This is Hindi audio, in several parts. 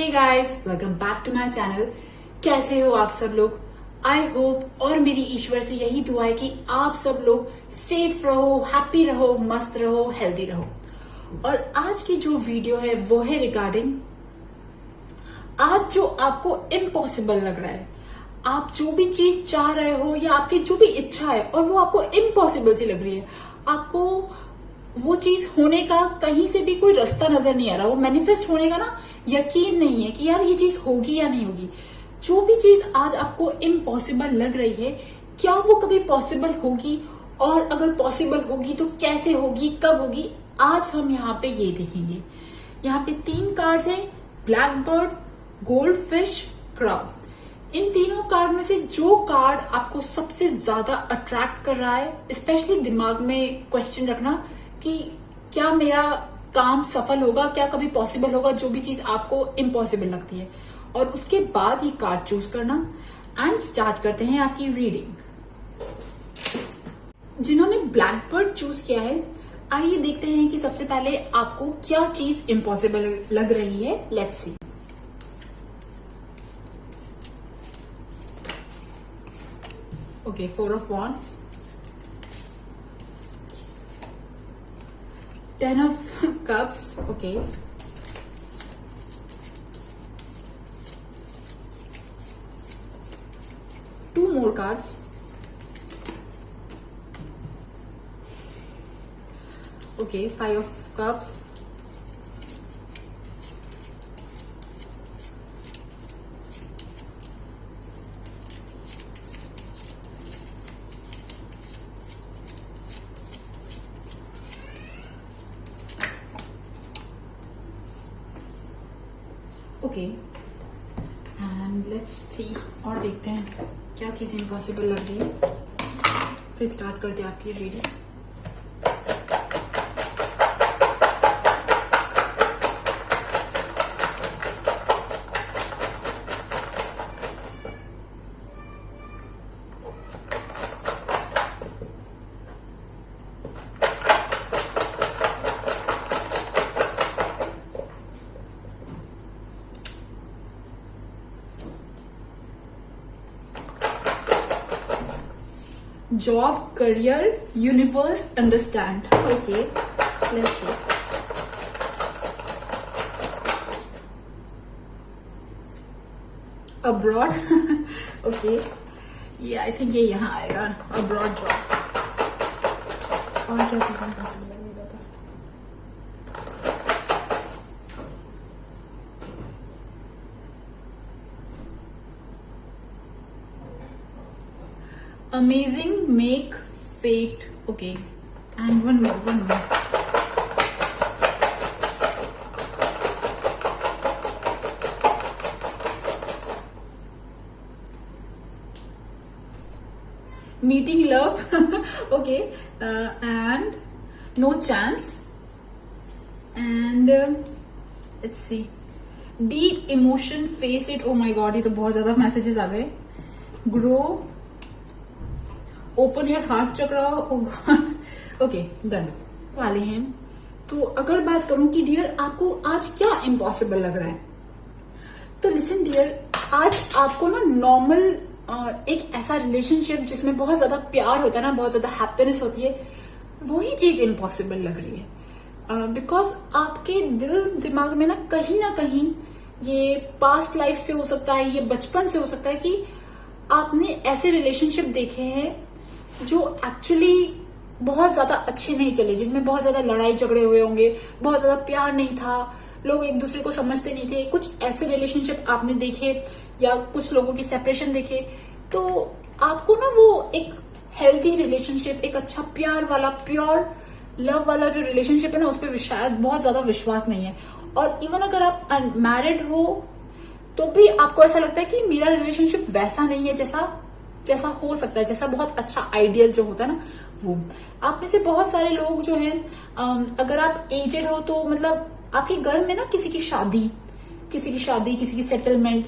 Hey guys, welcome back to my channel. कैसे हो आप सब लोग? आई होप और मेरी ईश्वर से यही दुआ है कि आप सब लोग सेफ रहो, हैप्पी रहो, मस्त रहो, हेल्दी रहो। और आज की जो वीडियो है वो है रिगार्डिंग आज जो आपको इम्पॉसिबल लग रहा है, आप जो भी चीज चाह रहे हो या आपकी जो भी इच्छा है और वो आपको इम्पॉसिबल सी लग रही है, आपको वो चीज होने का कहीं से भी कोई रास्ता नजर नहीं आ रहा, वो मैनिफेस्ट होने का ना यकीन नहीं है कि यार ये चीज होगी या नहीं होगी। जो भी चीज आज आपको इम्पॉसिबल लग रही है, क्या वो कभी पॉसिबल होगी? और अगर पॉसिबल होगी तो कैसे होगी, कब होगी? आज हम यहाँ पे ये देखेंगे। यहाँ पे 3 कार्ड्स हैं, black bird, gold fish, crowd. इन तीनों कार्ड में से जो कार्ड आपको सबसे ज्यादा अट्रैक्ट कर रहा है, स्पेशली दिमाग में क्वेश्चन रखना कि क्या मेरा काम सफल होगा, क्या कभी पॉसिबल होगा, जो भी चीज आपको इम्पॉसिबल लगती है। और उसके बाद ये कार्ड चूज करना एंड स्टार्ट करते हैं आपकी रीडिंग। जिन्होंने ब्लैक बर्ड चूज किया है, आइए देखते हैं कि सबसे पहले आपको क्या चीज इम्पॉसिबल लग रही है। Let's see. Okay, 4 of Wands, 10 of Cups, okay, two more cards, okay, 5 of Cups, okay, and let's see. और देखते हैं क्या चीज़ इम्पॉसिबल लग रही है, फिर स्टार्ट करते हैं आपकी reading. Job, career, universe, understand. Okay, let's see. Abroad. Okay, yeah, I think ये यहाँ आएगा, abroad job. और क्या चीज़ें पॉसिबल है ये बता। Amazing, make, fate, okay, and one more. Meeting love, okay, and no chance, and let's see, deep emotion, face it, oh my god, ये तो बहुत ज्यादा मैसेजेस आ गए। Grow, open your heart chakra, okay, done वाले हैं। तो अगर बात करूं कि डियर आपको आज क्या इम्पॉसिबल लग रहा है, तो लिसन डियर, आज आपको ना नॉर्मल एक ऐसा रिलेशनशिप जिसमें बहुत ज्यादा प्यार होता है ना, बहुत ज्यादा हैप्पीनेस होती है, वही चीज इम्पॉसिबल लग रही है। बिकॉज आपके दिल दिमाग में ना कहीं ये पास्ट लाइफ से हो सकता है, ये बचपन से हो सकता है कि आपने ऐसे रिलेशनशिप देखे हैं जो एक्चुअली बहुत ज्यादा अच्छे नहीं चले, जिनमें बहुत ज्यादा लड़ाई झगड़े हुए होंगे, बहुत ज्यादा प्यार नहीं था, लोग एक दूसरे को समझते नहीं थे। कुछ ऐसे रिलेशनशिप आपने देखे या कुछ लोगों की सेपरेशन देखे, तो आपको ना वो एक हेल्दी रिलेशनशिप, एक अच्छा प्यार वाला, प्योर लव वाला जो रिलेशनशिप है ना, उस पर शायद बहुत ज्यादा विश्वास नहीं है। और इवन अगर आप अनमैरिड हो तो भी आपको ऐसा लगता है कि मेरा रिलेशनशिप वैसा नहीं है जैसा हो सकता है, जैसा बहुत अच्छा आइडियल जो होता है ना वो। आप में से बहुत सारे लोग जो हैं, अगर आप एजेड हो तो मतलब आपके घर में ना किसी की शादी, किसी की सेटलमेंट,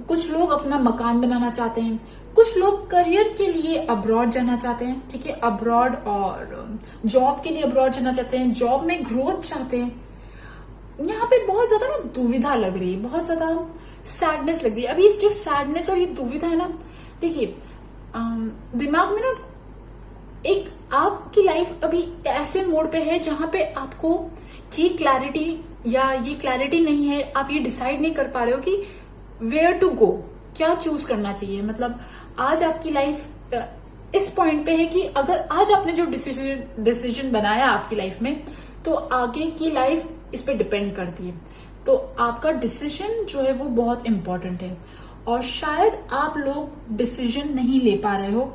कुछ लोग अपना मकान बनाना चाहते हैं, कुछ लोग करियर के लिए अब्रॉड जाना चाहते हैं, ठीक है, अब्रॉड, और जॉब के लिए अब्रॉड जाना चाहते हैं, जॉब में ग्रोथ चाहते हैं। यहाँ पे बहुत ज्यादा ना दुविधा लग रही है, बहुत ज्यादा सैडनेस लग रही है। अभी इस जो सैडनेस और ये दुविधा है ना, देखिए दिमाग में ना एक आपकी लाइफ अभी ऐसे मोड पे है जहां पे आपको ये क्लैरिटी या ये क्लैरिटी नहीं है, आप ये डिसाइड नहीं कर पा रहे हो कि वेयर टू गो, क्या चूज करना चाहिए। मतलब आज आपकी लाइफ इस पॉइंट पे है कि अगर आज आपने जो डिसीजन बनाया आपकी लाइफ में, तो आगे की लाइफ इस पे डिपेंड करती है। तो आपका डिसीजन जो है वो बहुत इंपॉर्टेंट है, और शायद आप लोग डिसीजन नहीं ले पा रहे हो।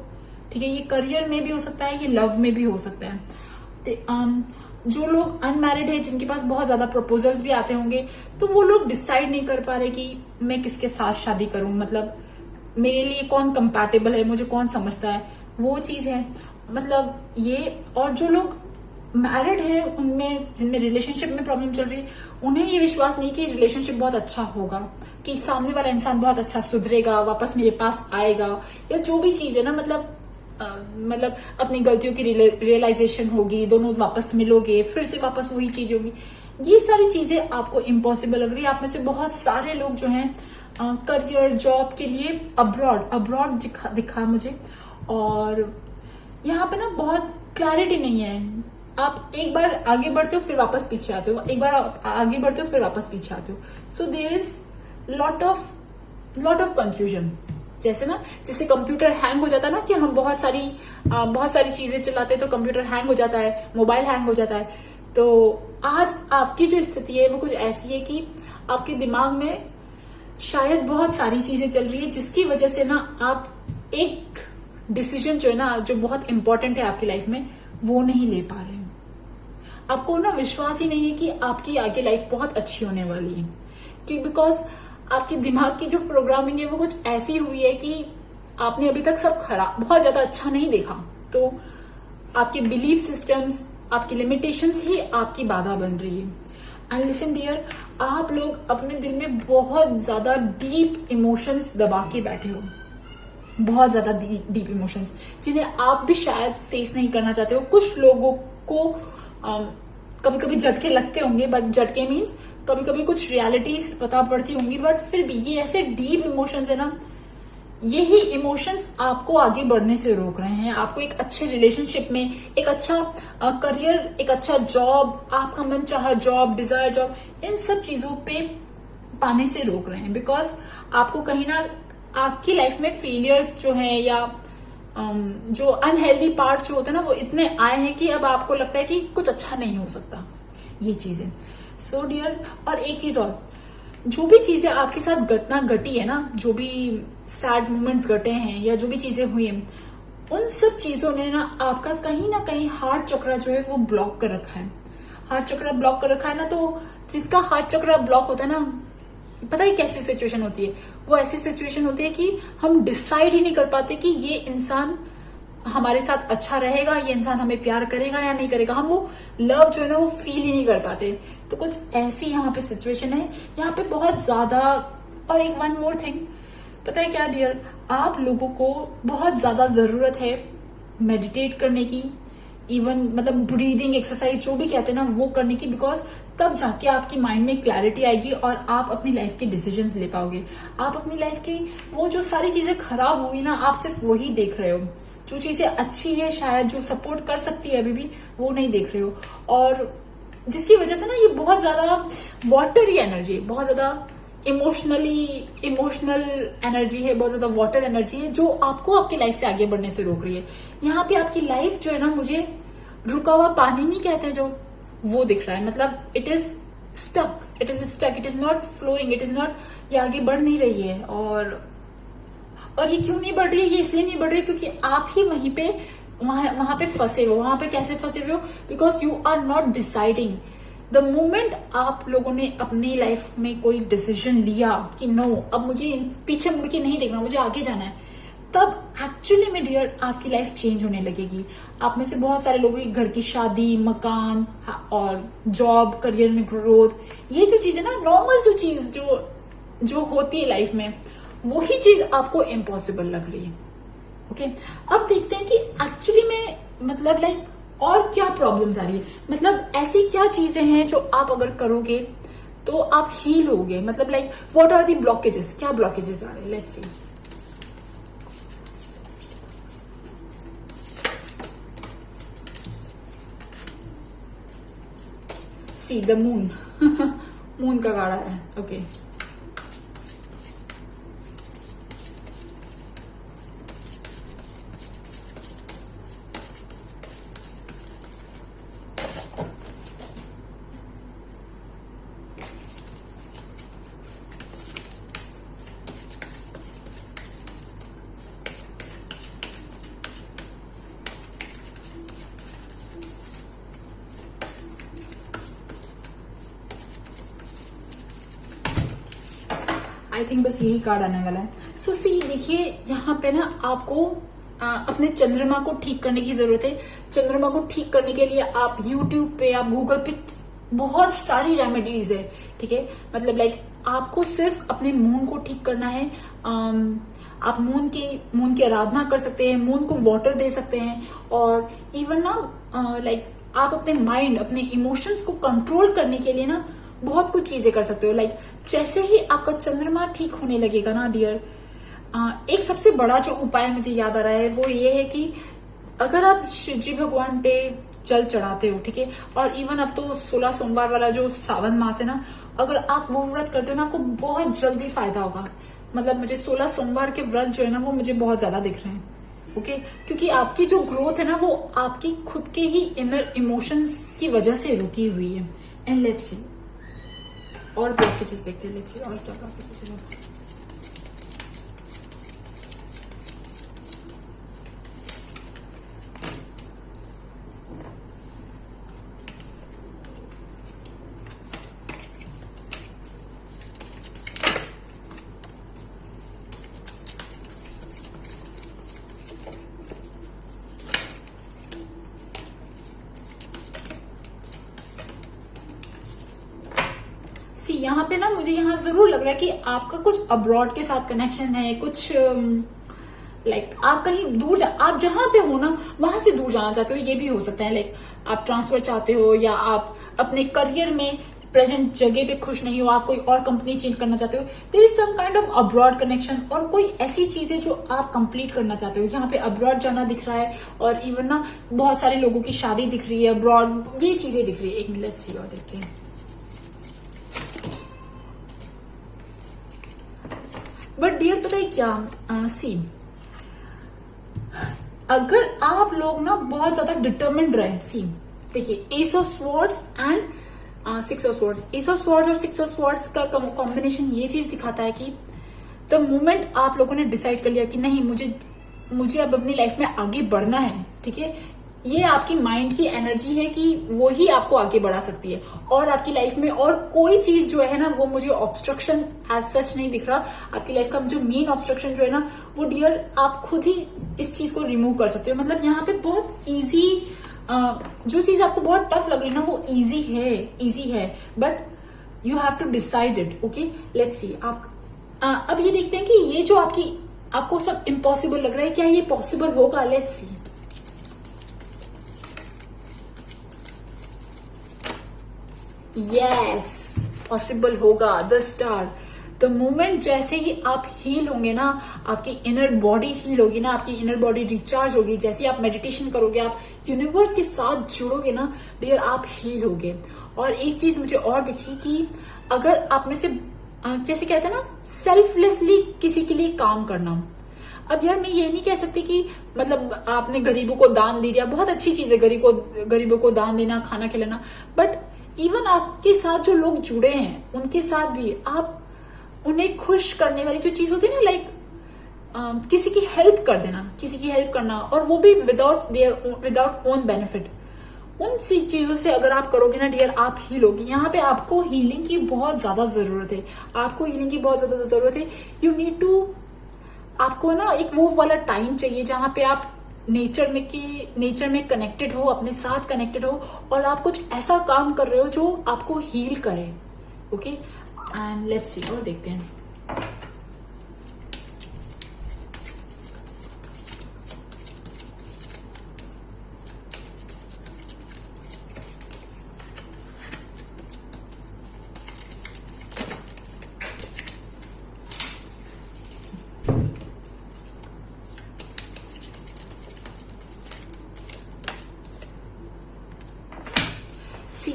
ठीक है, ये करियर में भी हो सकता है, ये लव में भी हो सकता है। जो लोग अनमैरिड है, जिनके पास बहुत ज्यादा प्रपोजल्स भी आते होंगे, तो वो लोग डिसाइड नहीं कर पा रहे कि मैं किसके साथ शादी करूं, मतलब मेरे लिए कौन कंपैटिबल है, मुझे कौन समझता है, वो चीज है। मतलब ये, और जो लोग मैरिड है उनमें, जिनमें रिलेशनशिप में प्रॉब्लम चल रही है, उन्हें ये विश्वास नहीं कि रिलेशनशिप बहुत अच्छा होगा, कि सामने वाला इंसान बहुत अच्छा सुधरेगा, वापस मेरे पास आएगा, या जो भी चीज है ना, मतलब अपनी गलतियों की रियलाइजेशन होगी, दोनों वापस मिलोगे, फिर से वापस वही चीज होगी। ये सारी चीजें आपको इम्पॉसिबल लग रही है। आप में से बहुत सारे लोग जो हैं करियर जॉब के लिए अब्रॉड दिखा मुझे, और यहाँ पे ना बहुत क्लैरिटी नहीं है। आप एक बार आगे बढ़ते हो, फिर वापस पीछे आते हो, एक बार आगे बढ़ते हो, फिर वापस पीछे आते हो। So there is lot of confusion. जैसे कंप्यूटर हैंग हो जाता है ना, कि हम बहुत सारी चीजें चलाते हैं तो कंप्यूटर हैंग हो जाता है, मोबाइल हैंग हो जाता है। तो आज आपकी जो स्थिति है वो कुछ ऐसी है कि आपके दिमाग में शायद बहुत सारी चीजें चल रही है, जिसकी वजह से ना आप एक डिसीजन जो है ना, जो बहुत इंपॉर्टेंट है आपकी लाइफ में, वो नहीं ले पा रहे हो। आपको ना विश्वास ही नहीं है कि आपकी आगे लाइफ बहुत अच्छी होने वाली है, क्योंकि बिकॉज आपके दिमाग की जो प्रोग्रामिंग है वो कुछ ऐसी हुई है कि आपने अभी तक सब खराब, बहुत ज्यादा अच्छा नहीं देखा। तो आपके बिलीफ सिस्टम्स, आपकी लिमिटेशंस ही आपकी बाधा बन रही है। एंड लिसन डियर, आप लोग अपने दिल में बहुत ज्यादा डीप इमोशंस दबा के बैठे हो, बहुत ज्यादा डीप इमोशंस, जिन्हें आप भी शायद फेस नहीं करना चाहते हो। कुछ लोगों को कभी कभी झटके लगते होंगे, बट झटके मीन्स कभी कभी कुछ रियलिटीज पता पड़ती होंगी, बट फिर भी ये ऐसे डीप इमोशंस है ना, यही इमोशंस आपको आगे बढ़ने से रोक रहे हैं, आपको एक अच्छे रिलेशनशिप में, एक अच्छा करियर, एक अच्छा जॉब, आपका मन चाहा जॉब, डिजायर जॉब, इन सब चीजों पे पाने से रोक रहे हैं। बिकॉज आपको कहीं ना आपकी लाइफ में फेलियर्स जो हैं, या जो अनहेल्दी पार्ट जो होते हैं ना, वो इतने आए हैं कि अब आपको लगता है कि कुछ अच्छा नहीं हो सकता। ये चीजें सो डियर, और एक चीज और, जो भी चीजें आपके साथ घटना घटी है ना, जो भी सैड मोमेंट्स घटे हैं या जो भी चीजें हुई हैं, उन सब चीजों ने ना आपका कहीं ना कहीं हार्ट चक्र जो है वो ब्लॉक कर रखा है। हार्ट चक्र ब्लॉक कर रखा है ना, तो जिसका हार्ट चक्र ब्लॉक होता है ना, पता है कैसी सिचुएशन होती है? वो ऐसी सिचुएशन होती है कि हम डिसाइड ही नहीं कर पाते कि ये इंसान हमारे साथ अच्छा रहेगा, ये इंसान हमें प्यार करेगा या नहीं करेगा। हम वो लव जो है ना वो फील ही नहीं कर पाते। तो कुछ ऐसी यहाँ पे सिचुएशन है, यहाँ पे बहुत ज्यादा। और एक वन मोर थिंग, पता है क्या डियर, आप लोगों को बहुत ज्यादा जरूरत है मेडिटेट करने की, इवन मतलब ब्रीदिंग एक्सरसाइज जो भी कहते हैं ना वो करने की, बिकॉज तब जाके आपकी माइंड में क्लैरिटी आएगी और आप अपनी लाइफ के डिसीजंस ले पाओगे। आप अपनी लाइफ की वो जो सारी चीजें खराब हुई ना, आप सिर्फ वही देख रहे हो। जो चीजें अच्छी है, शायद जो सपोर्ट कर सकती है अभी भी, वो नहीं देख रहे हो। और जिसकी वजह से ना ये बहुत ज्यादा वाटरी एनर्जी है, बहुत ज्यादा इमोशनल एनर्जी है, बहुत ज्यादा वाटर एनर्जी है, जो आपको आपकी लाइफ से आगे बढ़ने से रोक रही है। यहाँ पे आपकी लाइफ जो है ना, मुझे रुका हुआ पानी नहीं कहते हैं जो, वो दिख रहा है। मतलब it is stuck, it is not flowing, it is not, ये आगे बढ़ नहीं रही है। और ये क्यों नहीं बढ़ रही है? ये इसलिए नहीं बढ़ रही है क्योंकि आप ही वहीं पे वहां पे फंसे हो। वहां पे कैसे फंसे हुए हो? Because you are not deciding. The moment आप लोगों ने अपनी लाइफ में कोई डिसीजन लिया कि नो, अब मुझे पीछे मुड़ के नहीं देखना, मुझे आगे जाना है, तब एक्चुअली में डियर आपकी लाइफ चेंज होने लगेगी। आप में से बहुत सारे लोगों की घर की शादी, मकान और जॉब, करियर में ग्रोथ, ये जो चीज है ना, नॉर्मल जो चीज जो होती है लाइफ में, वही चीज आपको इम्पॉसिबल लग रही है। ओके, अब देखते हैं कि एक्चुअली में मतलब लाइक और क्या प्रॉब्लम्स आ रही है। मतलब ऐसी क्या चीजें हैं जो आप अगर करोगे तो आप हील हो गए। मतलब like what are the blockages, क्या ब्लॉकेजेस आ रहे हैं, let's see. See the moon moon का कार्ड है, ओके। आई थिंक बस यही कार्ड आने वाला है। सो सी देखिए, यहाँ पे ना आपको अपने चंद्रमा को ठीक करने की जरूरत है। चंद्रमा को ठीक करने के लिए आप यूट्यूब पे, आप गूगल पे बहुत सारी रेमेडीज है, ठीक है। मतलब लाइक आपको सिर्फ अपने मून को ठीक करना है। आप मून की आराधना कर सकते हैं, मून को वाटर दे सकते हैं, और इवन ना लाइक आप अपने माइंड, अपने इमोशंस को कंट्रोल करने के लिए ना बहुत कुछ चीजें कर सकते हो। लाइक जैसे ही आपका चंद्रमा ठीक होने लगेगा ना डियर, एक सबसे बड़ा जो उपाय मुझे याद आ रहा है वो ये है कि अगर आप शिव जी भगवान पे जल चढ़ाते हो, ठीक है, और इवन अब तो 16 सोमवार वाला जो सावन मास है ना, अगर आप वो व्रत करते हो ना, आपको बहुत जल्दी फायदा होगा। मतलब मुझे 16 सोमवार के व्रत जो है ना वो मुझे बहुत ज्यादा दिख रहे हैं, ओके। क्योंकि आपकी जो ग्रोथ है ना वो आपकी खुद के ही इनर इमोशंस की वजह से रुकी हुई है। एंड लेट्स सी और ब्लॉकेजेस देखते हैं, लेट्स सी और क्या ब्लॉकेजेस है। यहाँ पे ना मुझे यहाँ जरूर लग रहा है कि आपका कुछ अब्रॉड के साथ कनेक्शन है, कुछ लाइक आप कहीं दूर आप जहां पे हो ना वहां से दूर जाना चाहते हो, ये भी हो सकता है। लाइक आप ट्रांसफर चाहते हो, या आप अपने करियर में प्रेजेंट जगह पे खुश नहीं हो, आप कोई और कंपनी चेंज करना चाहते हो। There is some kind of abroad connection, और कोई ऐसी चीज है जो आप कंप्लीट करना चाहते हो। यहाँ पे अब्रॉड जाना दिख रहा है, और इवन ना बहुत सारे लोगों की शादी दिख रही है अब्रॉड, ये चीजें दिख रही है। एक मिनट सी और देखते हैं। बट डियर पता है क्या, सी अगर आप लोग ना बहुत ज्यादा डिटर्मिन्ड रहे, सी देखिए S of swords and 6 of swords, S of swords और 6 ऑफ स्वॉर्ड्स का कॉम्बिनेशन ये चीज दिखाता है कि द मोमेंट आप लोगों ने डिसाइड कर लिया कि नहीं मुझे अब अपनी लाइफ में आगे बढ़ना है, ठीक है, ये आपकी माइंड की एनर्जी है कि वो ही आपको आगे बढ़ा सकती है। और आपकी लाइफ में और कोई चीज जो है ना वो मुझे ऑब्स्ट्रक्शन एज सच नहीं दिख रहा। आपकी लाइफ का जो मेन ऑब्स्ट्रक्शन जो है ना वो डियर आप खुद ही इस चीज को रिमूव कर सकते हो। मतलब यहाँ पे बहुत इजी, जो चीज आपको बहुत टफ लग रही है ना वो इजी है, but you have to decide it, okay. Let's see आप अब ये देखते हैं कि ये जो आपको सब इम्पॉसिबल लग रहा है, क्या ये पॉसिबल होगा? Let's see. यस, पॉसिबल होगा। द स्टार, द मोमेंट जैसे ही आप हील होंगे ना, आपकी इनर बॉडी हील होगी ना, आपकी इनर बॉडी रिचार्ज होगी, जैसे आप मेडिटेशन करोगे, आप यूनिवर्स के साथ जुड़ोगे ना डियर, आप हील होगे। और एक चीज मुझे और दिखी कि अगर आप में से जैसे कहते हैं ना सेल्फलेसली किसी के लिए काम करना। अब यार मैं ये नहीं कह सकती कि मतलब आपने गरीबों को दान दे दिया, बहुत अच्छी चीज है गरीबों को दान देना, खाना खिलाना, बट इवन आपके साथ जो लोग जुड़े हैं उनके साथ भी आप उन्हें खुश करने वाली जो चीज होती है ना, लाइक किसी की हेल्प कर देना, किसी की हेल्प करना, और वो भी विदाउट ओन बेनिफिट, उन सी चीजों से अगर आप करोगे ना डियर, आप हील होगी। यहाँ पे आपको हीलिंग की बहुत ज्यादा जरूरत है, आपको हीलिंग की बहुत ज्यादा जरूरत है। यू नीड टू, आपको ना एक वो वाला टाइम चाहिए जहां पे आप नेचर में कनेक्टेड हो, अपने साथ कनेक्टेड हो, और आप कुछ ऐसा काम कर रहे हो जो आपको हील करे, ओके। एंड लेट्स सी और देखते हैं।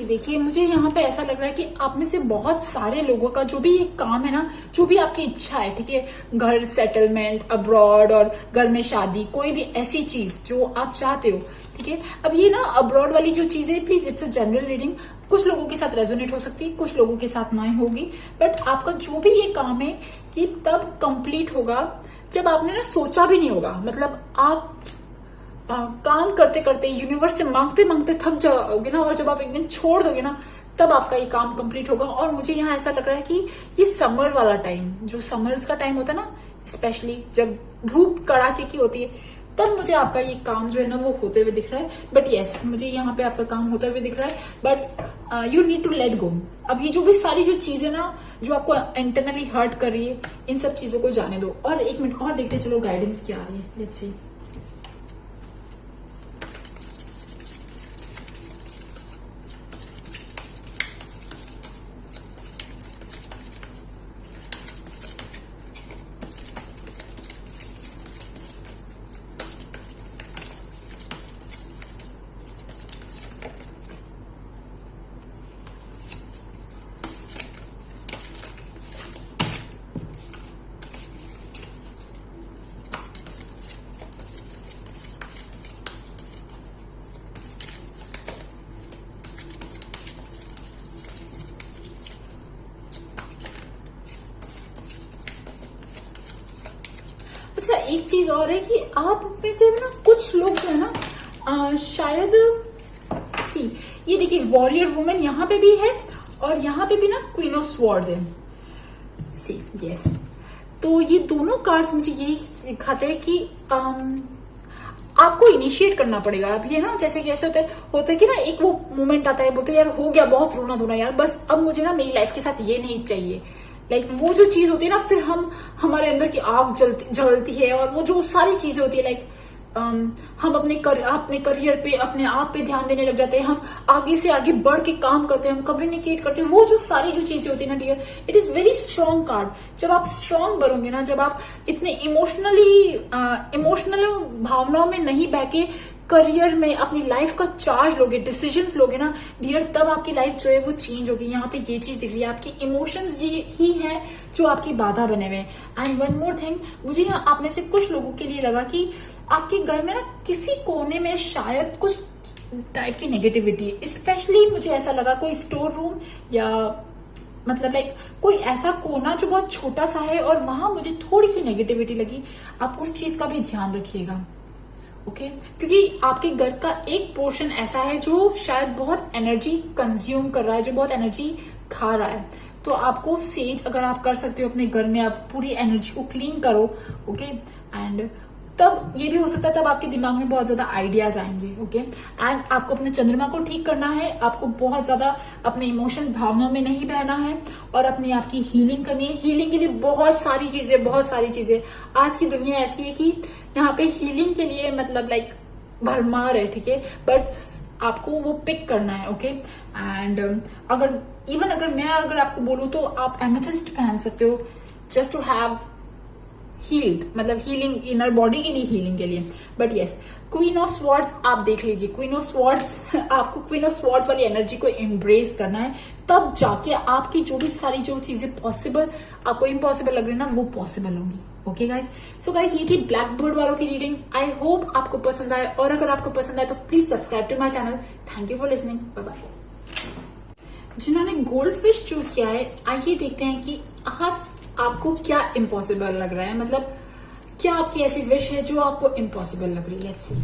देखिए मुझे यहाँ पे ऐसा लग रहा है कि आप में से बहुत सारे लोगों का जो भी ये काम है ना, जो भी आपकी इच्छा है, ठीक है, घर सेटलमेंट, अब्रॉड और घर में शादी, कोई भी ऐसी चीज जो आप चाहते हो, ठीक है। अब ये ना अब्रॉड वाली जो चीज है, please it's a general reading, कुछ लोगों के साथ रेजोनेट हो सकती है, कुछ लोगों के साथ ना होगी, बट आपका जो भी ये काम है ये तब कंप्लीट होगा जब आपने ना सोचा भी नहीं होगा। मतलब आप काम करते करते यूनिवर्स से मांगते मांगते थक जाओगे ना, और जब आप एक दिन छोड़ दोगे ना, तब आपका ये काम कंप्लीट होगा। और मुझे यहाँ ऐसा लग रहा है कि ये समर वाला टाइम, जो समर्स का टाइम होता है ना, स्पेशली जब धूप कड़ाके की होती है, तब मुझे आपका ये काम जो है ना वो होते हुए दिख रहा है। बट यस, मुझे यहाँ पे आपका काम होते हुए दिख रहा है, but you need to let go. अब ये जो भी सारी जो चीजें ना जो आपको इंटरनली हर्ट कर रही है, इन सब चीजों को जाने दो। और एक मिनट और देखते चलो गाइडेंस क्या आ रही है, लेट्स सी। अच्छा, एक चीज और है कि आप में से ना कुछ लोग जो है ना शायद सी, ये देखिए वॉरियर वुमेन यहाँ पे भी है और यहाँ पे भी ना क्वीन ऑफ स्वॉर्ड्स है। सी यस, तो ये दोनों कार्ड्स मुझे यही दिखाते हैं कि आपको इनिशिएट करना पड़ेगा। अब ये ना जैसे कि ऐसे होता है कि ना एक वो मोमेंट आता है, बोलते यार हो गया, बहुत रोना धोना यार, बस अब मुझे ना मेरी लाइफ के साथ ये नहीं चाहिए। लाइक वो जो चीज होती है ना, फिर हमारे अंदर की आग जलती है, और वो जो सारी चीजें होती है, लाइक हम अपने करियर पे, अपने आप पे ध्यान देने लग जाते हैं, हम आगे से आगे बढ़ के काम करते हैं, हम कम्युनिकेट करते हैं, वो जो सारी जो चीजें होती है ना dear, it is very strong card. जब आप स्ट्रॉन्ग बनोगे ना, जब आप इतने इमोशनल भावनाओं में नहीं बहके करियर में अपनी लाइफ का चार्ज लोगे, डिसीजंस लोगे ना डियर, तब आपकी लाइफ जो है वो चेंज होगी। यहाँ पे ये चीज दिख रही है, आपकी इमोशंस ही हैं जो आपकी बाधा बने हुए हैं। एंड वन मोर थिंग, मुझे यहाँ आप में से कुछ लोगों के लिए लगा कि आपके घर में ना किसी कोने में शायद कुछ टाइप की नेगेटिविटी है। स्पेशली मुझे ऐसा लगा कोई स्टोर रूम, या मतलब लाइक कोई ऐसा कोना जो बहुत छोटा सा है, और वहां मुझे थोड़ी सी नेगेटिविटी लगी। आप उस चीज का भी ध्यान रखिएगा, ओके क्योंकि आपके घर का एक पोर्शन ऐसा है जो शायद बहुत एनर्जी कंज्यूम कर रहा है, जो बहुत एनर्जी खा रहा है। तो आपको सेज अगर आप कर सकते हो अपने घर में, आप पूरी एनर्जी को क्लीन करो, ओके। एंड तब ये भी हो सकता है, तब आपके दिमाग में बहुत ज्यादा आइडियाज आएंगे, ओके। एंड आपको अपने चंद्रमा को ठीक करना है, आपको बहुत ज्यादा अपने इमोशंस, भावनाओं में नहीं बहना है, और अपनी आपकी हीलिंग करनी है। हीलिंग के लिए बहुत सारी चीजें आज की दुनिया ऐसी है कि यहाँ पे हीलिंग के लिए मतलब लाइक भरमार है, ठीक है, बट आपको वो पिक करना है, ओके। एंड अगर आपको बोलूं तो आप एमेथिस्ट पहन सकते हो, जस्ट टू हैव हील्ड, मतलब हीलिंग इनर बॉडी के लिए, हीलिंग के लिए। But yes, queen of swords आप देख लीजिए, क्वीन ऑफ स्वॉर्ड्स आपको क्वीन ऑफ स्वॉर्ड्स वाली एनर्जी को एम्ब्रेस करना है, तब जाके आपकी जो भी सारी जो चीजें पॉसिबल आपको इम्पॉसिबल लग रही है ना, वो पॉसिबल होंगी, ओके गाइज। सो गाइज, ये थी ब्लैक बर्ड वालों की रीडिंग। आई होप आपको पसंद आए, और अगर आपको पसंद आए तो please subscribe to my channel. Thank you for listening, bye bye. जिन्होंने गोल्ड फिश चूज किया है, आइए देखते हैं कि आज आपको क्या इम्पॉसिबल लग रहा है, मतलब क्या आपकी ऐसी विश है जो आपको इम्पॉसिबल लग रही है। Let's see.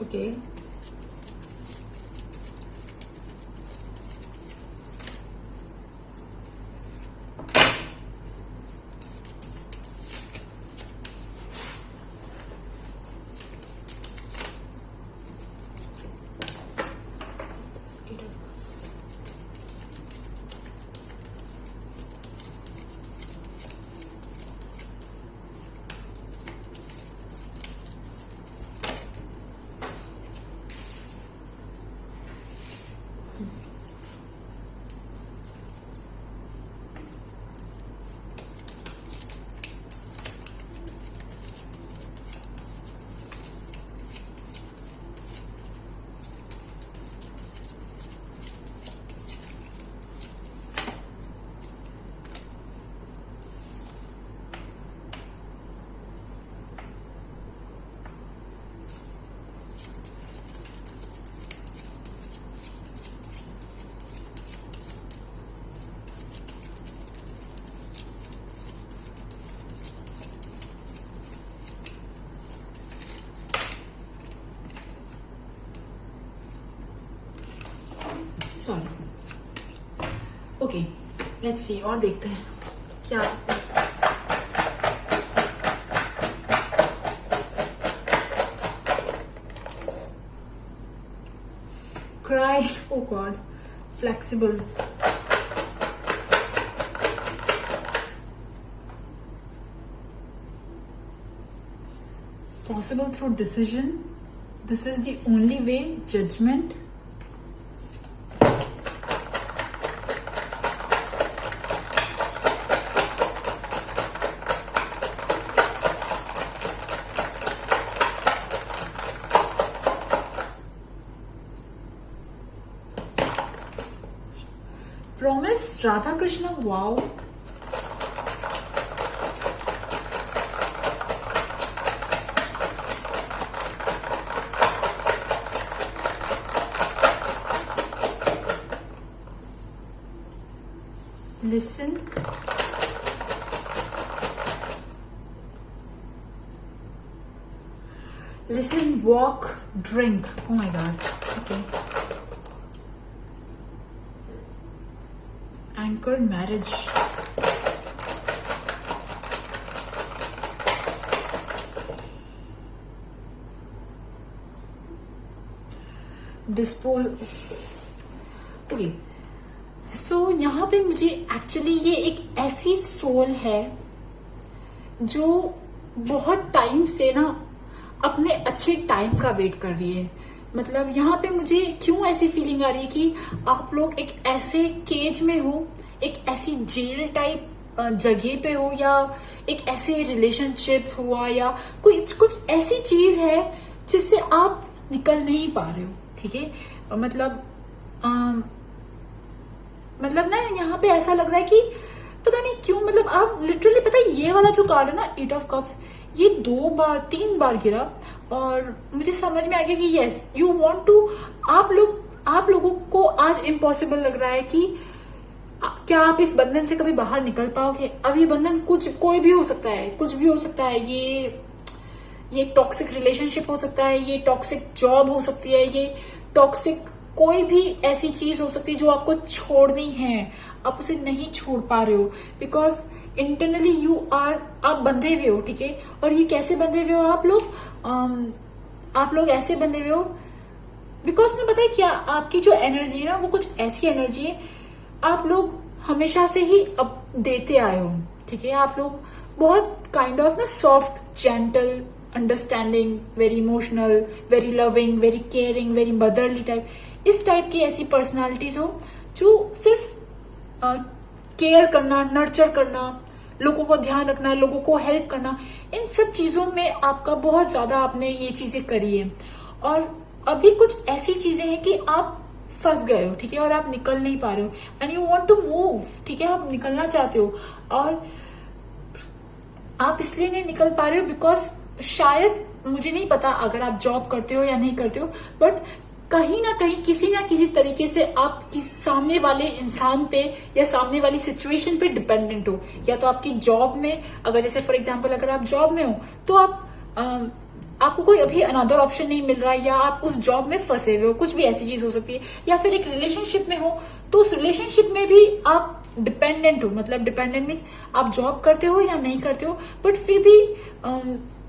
Okay, sorry. Okay, let's सी, और देखते हैं क्या। Cry, oh God, flexible. Possible through decision. This is the only way. Judgment. Promise, Radha Krishna, wow. Listen. Listen, walk, drink. Oh my God. Okay. Anchored marriage. Dispose. Okay. So यहाँ पे मुझे एक्चुअली ये एक ऐसी सोल है जो बहुत टाइम से ना अपने अच्छे टाइम का वेट कर रही है। मतलब यहाँ पे मुझे क्यों ऐसी फीलिंग आ रही है कि आप लोग एक ऐसे केज में हो, एक ऐसी जेल टाइप जगह पे हो, या एक ऐसे रिलेशनशिप हुआ, या कुछ ऐसी चीज है जिससे आप निकल नहीं पा रहे हो। ठीक है, मतलब ना यहाँ पे ऐसा लग रहा है कि पता नहीं क्यों, मतलब आप लिटरली, पता है ये वाला जो कार्ड है ना, 8 ऑफ कप्स, ये 3 बार गिरा और मुझे समझ में आ गया कि यस यू वांट टू, आप लोगों को आज इम्पॉसिबल लग रहा है कि क्या आप इस बंधन से कभी बाहर निकल पाओगे। अब ये बंधन कोई भी हो सकता है, कुछ भी हो सकता है। ये टॉक्सिक रिलेशनशिप हो सकता है, ये टॉक्सिक जॉब हो सकती है, ये टॉक्सिक कोई भी ऐसी चीज हो सकती है जो आपको छोड़नी है, आप उसे नहीं छोड़ पा रहे हो बिकॉज इंटरनली आप बंधे हुए हो। ठीक है, और ये कैसे बंधे हुए हो आप लोग ऐसे बंधे हुए हो बिकॉज ना, पता है क्या, आपकी जो एनर्जी है ना, वो कुछ ऐसी एनर्जी है, आप लोग हमेशा से ही अब देते आए हो। ठीक है, आप लोग बहुत काइंड ऑफ ना soft, gentle, understanding, very emotional, very loving, very caring, very motherly type, इस टाइप की ऐसी पर्सनालिटीज हो जो सिर्फ केयर करना, नर्चर करना, लोगों को ध्यान रखना, लोगों को हेल्प करना, इन सब चीजों में आपका बहुत ज्यादा आपने ये चीजें करी है। और अभी कुछ ऐसी चीजें हैं कि आप फंस गए हो। ठीक है, और आप निकल नहीं पा रहे हो and you want to move. ठीक है, आप निकलना चाहते हो और आप इसलिए नहीं निकल पा रहे हो बिकॉज शायद, मुझे नहीं पता अगर आप जॉब करते हो या नहीं करते हो, बट कहीं ना कहीं किसी ना किसी तरीके से आप सामने वाले इंसान पे या सामने वाली सिचुएशन पे डिपेंडेंट हो। या तो आपकी जॉब में, अगर जैसे फॉर एग्जांपल अगर आप जॉब में हो तो आपको कोई अभी अनदर ऑप्शन नहीं मिल रहा है, या आप उस जॉब में फंसे हुए हो, कुछ भी ऐसी चीज हो सकती है। या फिर एक रिलेशनशिप में हो तो उस रिलेशनशिप में भी आप डिपेंडेंट हो। मतलब डिपेंडेंट मीन्स आप जॉब करते हो या नहीं करते हो, बट फिर भी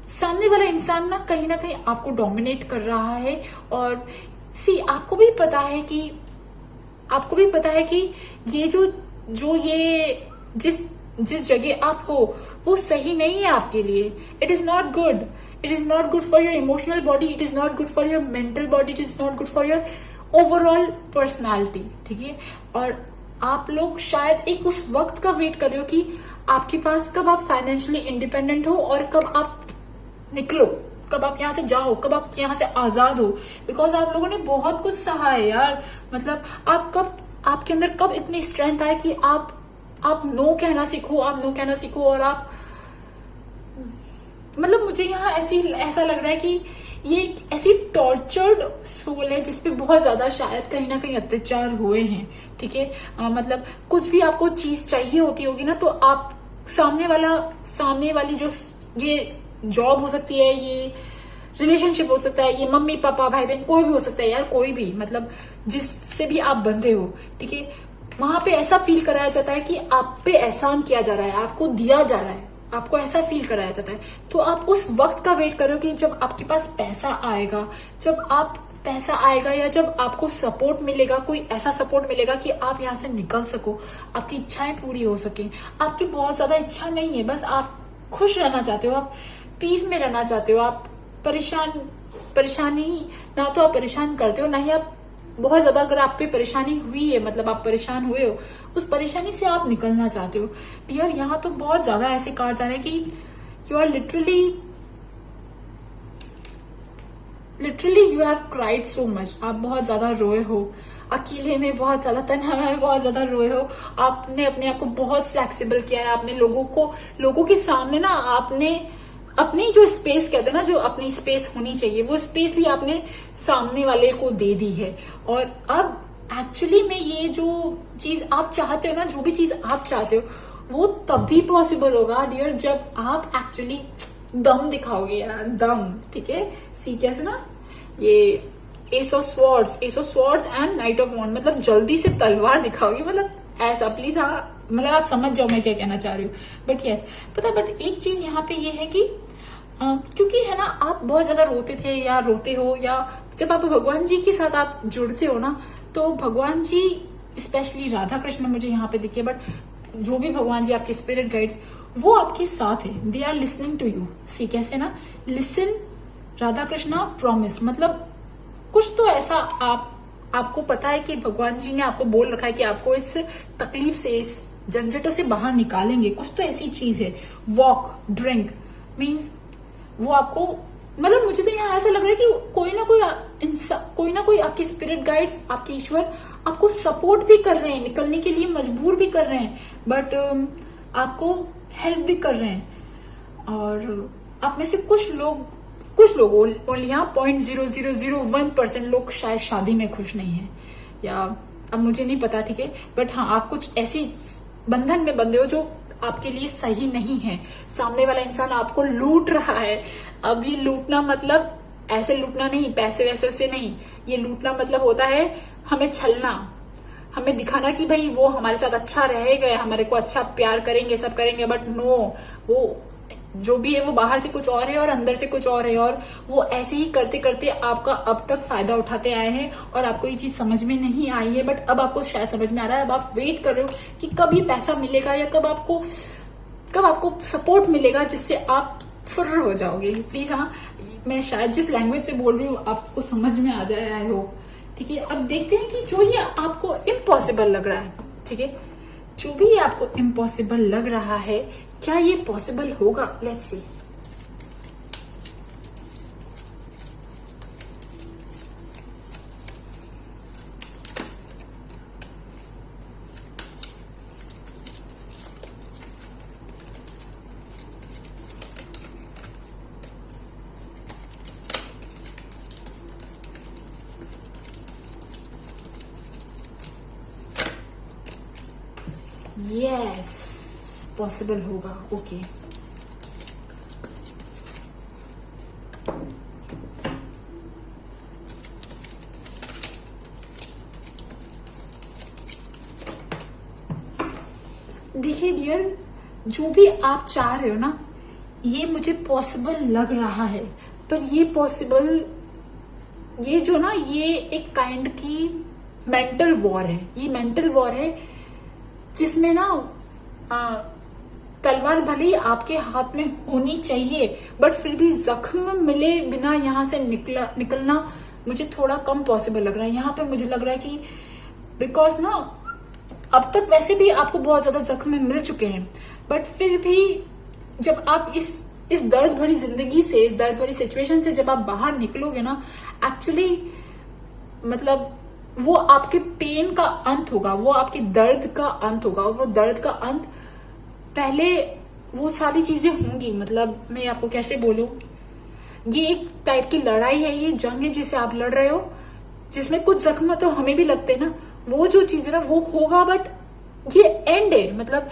सामने वाला इंसान ना कहीं आपको डोमिनेट कर रहा है। और आपको भी पता है कि ये जो ये जिस जगह आप हो वो सही नहीं है आपके लिए। It is not good, it is not good for your emotional body, it is not good for your mental body, it is not good for your overall personality. ठीक है, और आप लोग शायद एक उस वक्त का वेट कर रहे हो कि आपके पास कब आप फाइनेंशियली इंडिपेंडेंट हो और कब आप निकलो, कब आप यहाँ से जाओ, कब आप यहाँ से आजाद हो। बिकॉज आप लोगों ने बहुत कुछ सहा है यार। मतलब आपके अंदर कब इतनी स्ट्रेंथ आए कि आप नो कहना सीखो, और आप, मतलब मुझे यहाँ ऐसा लग रहा है कि ये एक ऐसी टॉर्चर्ड सोल है जिसपे बहुत ज्यादा शायद कहीं ना कहीं अत्याचार हुए हैं। ठीक है, मतलब कुछ भी आपको चीज चाहिए होती होगी ना, तो आप सामने वाली जो ये जॉब हो सकती है, रिलेशनशिप हो सकता है, ये मम्मी पापा भाई बहन कोई भी हो सकता है यार, कोई भी मतलब जिससे भी आप बंधे हो, ठीक है। वहां पे ऐसा फील कराया जाता है कि आप पे एहसान किया जा रहा है, आपको दिया जा रहा है, आपको ऐसा फील कराया जाता है। तो आप उस वक्त का वेट करो कि जब आपके पास पैसा आएगा, जब आप पैसा आएगा या जब आपको सपोर्ट मिलेगा, कोई ऐसा सपोर्ट मिलेगा कि आप यहाँ से निकल सको, आपकी इच्छाएं पूरी हो सके। आपकी बहुत ज्यादा इच्छा नहीं है, बस आप खुश रहना चाहते हो, आप पीस में रहना चाहते हो, आप परेशानी ना तो आप परेशान करते हो, ना ही आप बहुत ज्यादा, अगर आप पे परेशानी हुई है मतलब आप परेशान हुए हो, उस परेशानी से आप निकलना चाहते हो। डियर यहाँ तो बहुत ज्यादा ऐसे कार्ड्स आ रहे हैं कि you are literally you have cried so much. आप बहुत ज्यादा रोए हो, अकेले में बहुत ज्यादा, तन्हा में बहुत ज्यादा रोए हो। आपने अपने आप को बहुत फ्लेक्सिबल किया है, आपने लोगों के सामने ना आपने अपनी जो स्पेस कहते हैं ना, जो अपनी स्पेस होनी चाहिए, वो स्पेस भी आपने सामने वाले को दे दी है। और अब एक्चुअली में ये जो चीज आप चाहते हो ना, जो भी चीज आप चाहते हो, वो तभी पॉसिबल होगा डियर जब आप एक्चुअली दम दिखाओगे यार, दम, ठीक है। सी कैसे ना, ये ace of swords and knight of wand, मतलब जल्दी से तलवार दिखाओगे, मतलब ऐसा प्लीज, हाँ मतलब आप समझ जाओ मैं क्या कहना चाह रही हूँ। बट यस पता, बट एक चीज यहाँ पे ये है कि क्योंकि है ना, आप बहुत ज्यादा रोते थे या रोते हो, या जब आप भगवान जी के साथ आप जुड़ते हो ना, तो भगवान जी स्पेशली राधा कृष्ण मुझे यहाँ पे दिखे, बट जो भी भगवान जी आपके स्पिरिट गाइड्स, वो आपके साथ है, they are listening to you. See कैसे ना, लिसन राधा कृष्णा प्रॉमिस, मतलब कुछ तो ऐसा आपको पता है कि भगवान जी ने आपको बोल रखा है कि आपको इस तकलीफ से, इस झंझटों से बाहर निकालेंगे। कुछ तो ऐसी चीज है, वॉक ड्रिंक मीन्स वो आपको, मतलब मुझे तो यहाँ ऐसा लग रहा है कि कोई ना कोई आपके स्पिरिट गाइड्स, आपके ईश्वर आपको सपोर्ट भी कर रहे हैं, निकलने के लिए मजबूर भी कर रहे हैं, बट आपको हेल्प भी कर रहे हैं। और आप में से कुछ लोग ओनली यहाँ 0.0001% लोग शायद शादी में खुश नहीं है, या अब मुझे नहीं पता, ठीक है। बट हाँ, आप कुछ ऐसी बंधन में बंधे हो जो आपके लिए सही नहीं है। सामने वाला इंसान आपको लूट रहा है। अब ये लूटना मतलब ऐसे लूटना नहीं, पैसे वैसे से नहीं, ये लूटना मतलब होता है हमें छलना, हमें दिखाना कि भाई वो हमारे साथ अच्छा रहेगा, हमारे को अच्छा प्यार करेंगे, सब करेंगे, बट नो, वो जो भी है वो बाहर से कुछ और है और अंदर से कुछ और है। और वो ऐसे ही करते करते आपका अब तक फायदा उठाते आए हैं और आपको ये चीज समझ में नहीं आई है, बट अब आपको शायद समझ में आ रहा है। अब आप वेट कर रहे हो कि कब ये पैसा मिलेगा या कब आपको सपोर्ट मिलेगा जिससे आप फुर्र हो जाओगे। प्लीज हाँ, मैं शायद जिस लैंग्वेज से बोल रही हूँ आपको समझ में आ जाए, आई होप, ठीक है। अब देखते हैं कि जो ये आपको इम्पॉसिबल लग रहा है, ठीक है, जो भी आपको इम्पॉसिबल लग रहा है, क्या ये पॉसिबल होगा? Let's see. यस, पॉसिबल होगा। ओके, देखिए डियर, जो भी आप चाह रहे हो ना, ये मुझे पॉसिबल लग रहा है, पर ये पॉसिबल, ये जो ना, ये एक काइंड की मेंटल वॉर है। ये मेंटल वॉर है जिसमें ना तलवार भले ही आपके हाथ में होनी चाहिए, बट फिर भी जख्म मिले बिना यहाँ से निकलना मुझे थोड़ा कम पॉसिबल लग रहा है। यहाँ पे मुझे लग रहा है कि बिकॉज ना, अब तक वैसे भी आपको बहुत ज्यादा जख्म मिल चुके हैं, बट फिर भी जब आप इस दर्द भरी जिंदगी से, इस दर्द भरी सिचुएशन से जब आप बाहर निकलोगे ना, एक्चुअली मतलब वो आपके पेन का अंत होगा, वो आपके दर्द का अंत होगा। और वो दर्द का अंत, पहले वो सारी चीजें होंगी, मतलब मैं आपको कैसे बोलूं, ये एक टाइप की लड़ाई है, ये जंग है जिसे आप लड़ रहे हो, जिसमें कुछ जख्म तो हमें भी लगते हैं ना, वो जो चीज है ना वो होगा, बट ये एंड है। मतलब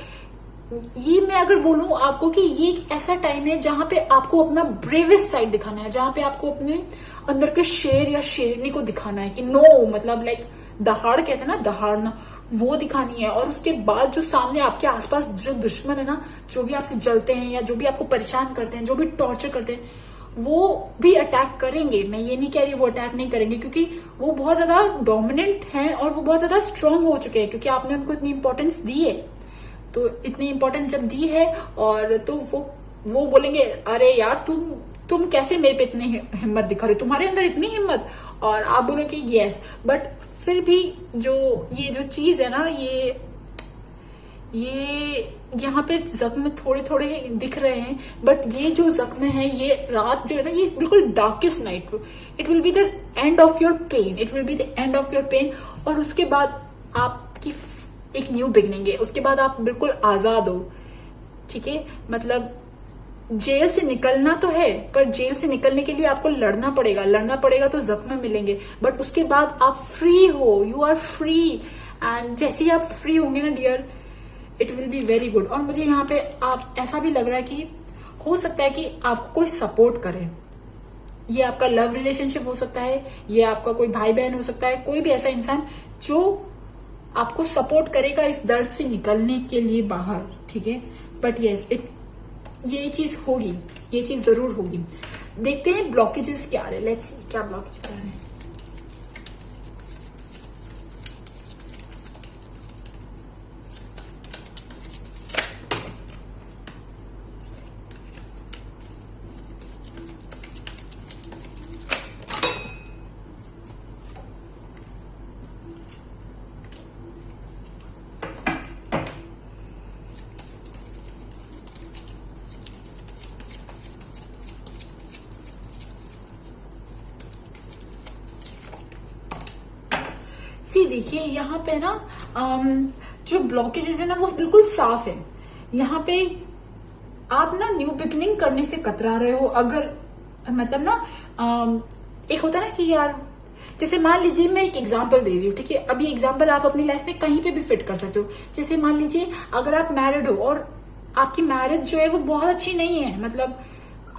ये मैं अगर बोलूं आपको कि ये एक ऐसा टाइम है जहां पे आपको अपना ब्रेवेस्ट साइड दिखाना है, जहां पे आपको अपने अंदर के शेर या शेरनी को दिखाना है कि नो, मतलब लाइक दहाड़ कहते हैं ना, दहाड़ना, वो दिखानी है। और उसके बाद जो सामने आपके आसपास जो दुश्मन है ना, जो भी आपसे जलते हैं या जो भी आपको परेशान करते हैं, जो भी टॉर्चर करते हैं, वो भी अटैक करेंगे। मैं ये नहीं कह रही वो अटैक नहीं करेंगे, क्योंकि वो बहुत ज्यादा डोमिनेंट हैं और वो बहुत ज्यादा स्ट्रांग हो चुके हैं, क्योंकि आपने उनको इतनी इंपॉर्टेंस दी है। तो इतनी इंपॉर्टेंस जब दी है और तो वो बोलेंगे अरे यार तुम कैसे मेरे पे इतनी हिम्मत दिखा रहे हो, तुम्हारे अंदर इतनी हिम्मत, और आप बोलो कि यस। बट फिर भी ये जो चीज है ना, ये यहाँ पे जख्म थोड़े थोड़े दिख रहे हैं, बट ये जो जख्म है, ये रात जो है ना, ये बिल्कुल darkest night, it will be the end of your pain, it will be the end of your pain. और उसके बाद आपकी एक न्यू बिगनिंग है, उसके बाद आप बिल्कुल आजाद हो, ठीक है। मतलब जेल से निकलना तो है, पर जेल से निकलने के लिए आपको लड़ना पड़ेगा तो जख्म मिलेंगे, बट उसके बाद आप फ्री हो, यू आर फ्री। एंड जैसे ही आप फ्री होंगे ना dear, it will be very good. और मुझे यहाँ पे आप ऐसा भी लग रहा है कि हो सकता है कि आपको कोई सपोर्ट करे, ये आपका लव रिलेशनशिप हो सकता है, ये आपका कोई भाई बहन हो सकता है, कोई भी ऐसा इंसान जो आपको सपोर्ट करेगा इस दर्द से निकलने के लिए बाहर, ठीक है। बट यस, ये चीज होगी, ये चीज जरूर होगी। देखते हैं ब्लॉकेजेस क्या आ रहे हैं, लेट्स सी क्या ब्लॉकेज आ रहे हैं। सी देखिए यहाँ पे ना जो ब्लॉकेजेस है ना वो बिल्कुल साफ है। यहाँ पे आप ना न्यू बिगिनिंग करने से कतरा रहे हो। अगर मतलब ना एक होता है ना कि यार, जैसे मान लीजिए मैं एक एग्जांपल दे रही हूँ, ठीक है। अभी एग्जांपल आप अपनी लाइफ में कहीं पे भी फिट कर सकते हो। जैसे मान लीजिए अगर आप मैरिड हो और आपकी मैरिज जो है वो बहुत अच्छी नहीं है, मतलब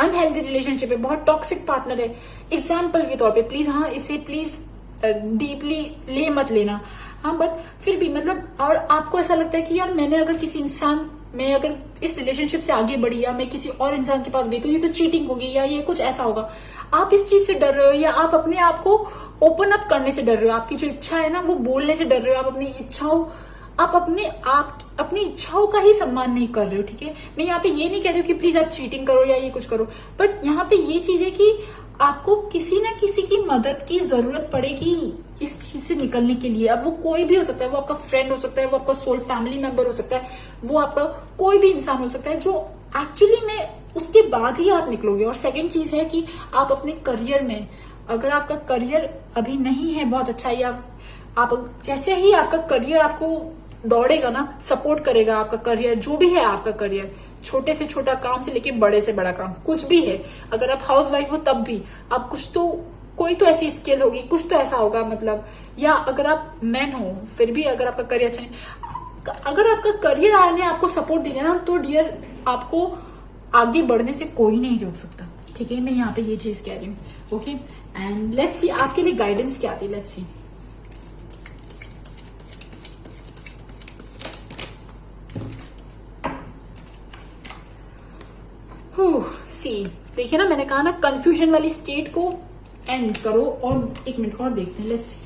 अनहेल्दी रिलेशनशिप है, बहुत टॉक्सिक पार्टनर है, एग्जाम्पल के तौर पे, प्लीज हाँ इसे प्लीज डीपली ले मत लेना, हाँ। बट फिर भी मतलब, और आपको ऐसा लगता है कि यार मैं अगर इस रिलेशनशिप से आगे बढ़ी या मैं किसी और इंसान के पास गई तो ये तो चीटिंग होगी या ये कुछ ऐसा होगा। आप इस चीज से डर रहे हो या आप अपने आप को ओपन अप करने से डर रहे हो, आपकी जो इच्छा है ना वो बोलने से डर रहे हो, आप अपनी इच्छाओं का ही सम्मान नहीं कर रहे हो, ठीक है। मैं यहाँ पे ये नहीं कह रही हूँ कि प्लीज आप चीटिंग करो या ये कुछ करो, बट यहाँ पे ये चीज है कि आपको किसी ना किसी की मदद की जरूरत पड़ेगी इस चीज से निकलने के लिए। अब वो कोई भी हो सकता है, वो आपका फ्रेंड हो सकता है, वो आपका सोल फैमिली मेंबर हो सकता है, वो आपका कोई भी इंसान हो सकता है जो एक्चुअली में उसके बाद ही आप निकलोगे। और सेकंड चीज है कि आप अपने करियर में, अगर आपका करियर अभी नहीं है बहुत अच्छा, या आप जैसे ही आपका करियर आपको दौड़ेगा ना, सपोर्ट करेगा आपका करियर, जो भी है आपका करियर, छोटे से छोटा काम से लेके बड़े से बड़ा काम, कुछ भी है। अगर आप हाउस वाइफ हो तब भी आप कोई तो ऐसी स्किल होगी, कुछ तो ऐसा होगा, मतलब, या अगर आप मैन हो फिर भी अगर आपका करियर अच्छा नहीं, अगर आपका करियर आने आपको सपोर्ट देगा ना, तो डियर आपको आगे बढ़ने से कोई नहीं रोक सकता, ठीक है। मैं यहाँ पे ये चीज कह रही हूँ, ओके। एंड लेट्स सी आपके लिए गाइडेंस क्या आती है, लेट्स सी। सी देखिए ना, मैंने कहा ना कंफ्यूजन वाली स्टेट को एंड करो। और एक मिनट और देखते हैं, लेट्स सी।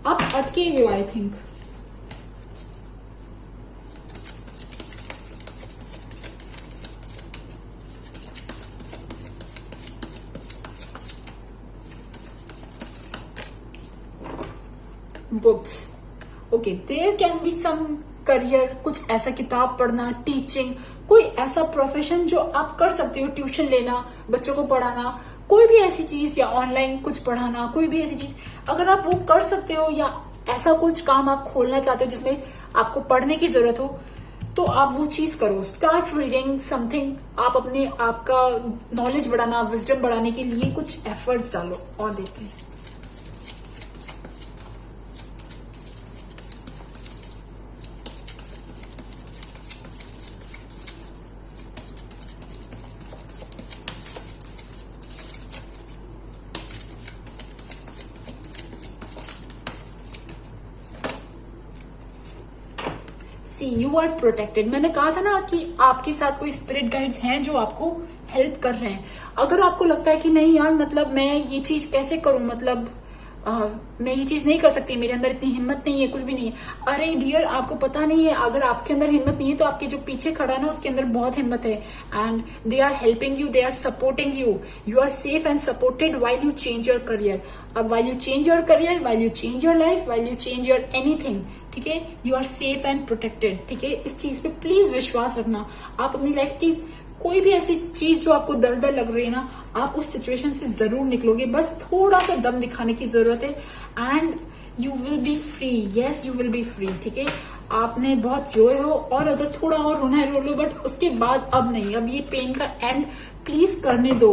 आप अटके हुए, I think books, okay, there can be some career, कुछ ऐसा किताब पढ़ना, टीचिंग, कोई ऐसा प्रोफेशन जो आप कर सकते हो, ट्यूशन लेना, बच्चों को पढ़ाना, कोई भी ऐसी चीज, या ऑनलाइन कुछ पढ़ाना, कोई भी ऐसी चीज अगर आप वो कर सकते हो, या ऐसा कुछ काम आप खोलना चाहते हो जिसमें आपको पढ़ने की जरूरत हो, तो आप वो चीज करो। स्टार्ट रीडिंग समथिंग, आप अपने आपका नॉलेज बढ़ाना, विजडम बढ़ाने के लिए कुछ एफर्ट्स डालो। और देखते हैं, सी यू आर प्रोटेक्टेड। मैंने कहा था ना कि आपके साथ कोई स्पिरिट गाइड्स हैं जो आपको हेल्प कर रहे हैं। अगर आपको लगता है कि नहीं यार, मतलब मैं ये चीज कैसे करूं, मतलब मैं ये चीज नहीं कर सकती, मेरे अंदर इतनी हिम्मत नहीं है, कुछ भी नहीं है। अरे डियर, आपको पता नहीं है, अगर आपके अंदर हिम्मत नहीं है तो आपके जो पीछे खड़ा है ना, उसके अंदर बहुत हिम्मत है। And they are helping you, they are supporting you, you are safe and supported while you change your career. अब while you change your career, while you change your life, while you change your anything, ठीक है, you are safe and protected. ठीक है, इस चीज पे प्लीज विश्वास रखना। आप अपनी लाइफ की कोई भी ऐसी चीज जो आपको दलदल लग रही है ना, आप उस सिचुएशन से जरूर निकलोगे। बस थोड़ा सा दम दिखाने की जरूरत है and you will be free. Yes, you will be free. ठीक है, आपने बहुत रोए हो और अगर थोड़ा और रोना है रो लो, बट उसके बाद अब नहीं, अब ये पेन का एंड प्लीज करने दो,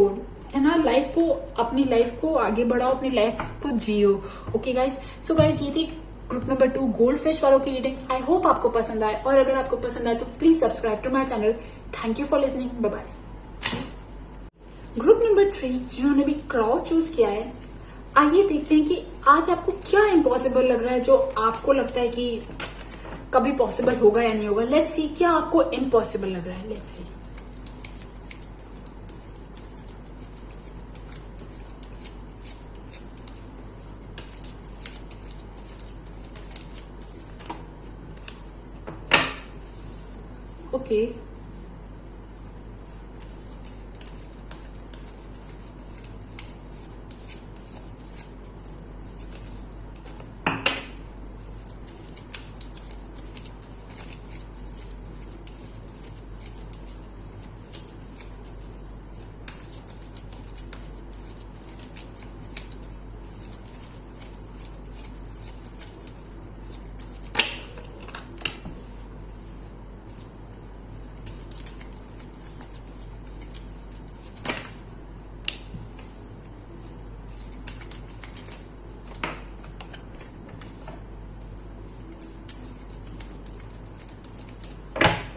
है ना। लाइफ को, अपनी लाइफ को आगे बढ़ाओ, अपनी लाइफ को जियो। ओके गाइस, सो गाइस ये थी ग्रुप नंबर 2 गोल्ड फिश वालों की रीडिंग। आई होप आपको पसंद आए, और अगर आपको पसंद आए तो please subscribe to my channel. Thank you for listening, bye bye. Group number 3 जिन्होंने भी क्रॉ चूज किया है, आइए देखते हैं कि आज आपको क्या इम्पॉसिबल लग रहा है, जो आपको लगता है कि कभी पॉसिबल होगा या नहीं होगा। लेट्स सी, क्या आपको इम्पॉसिबल लग रहा है। Let's see. ओके,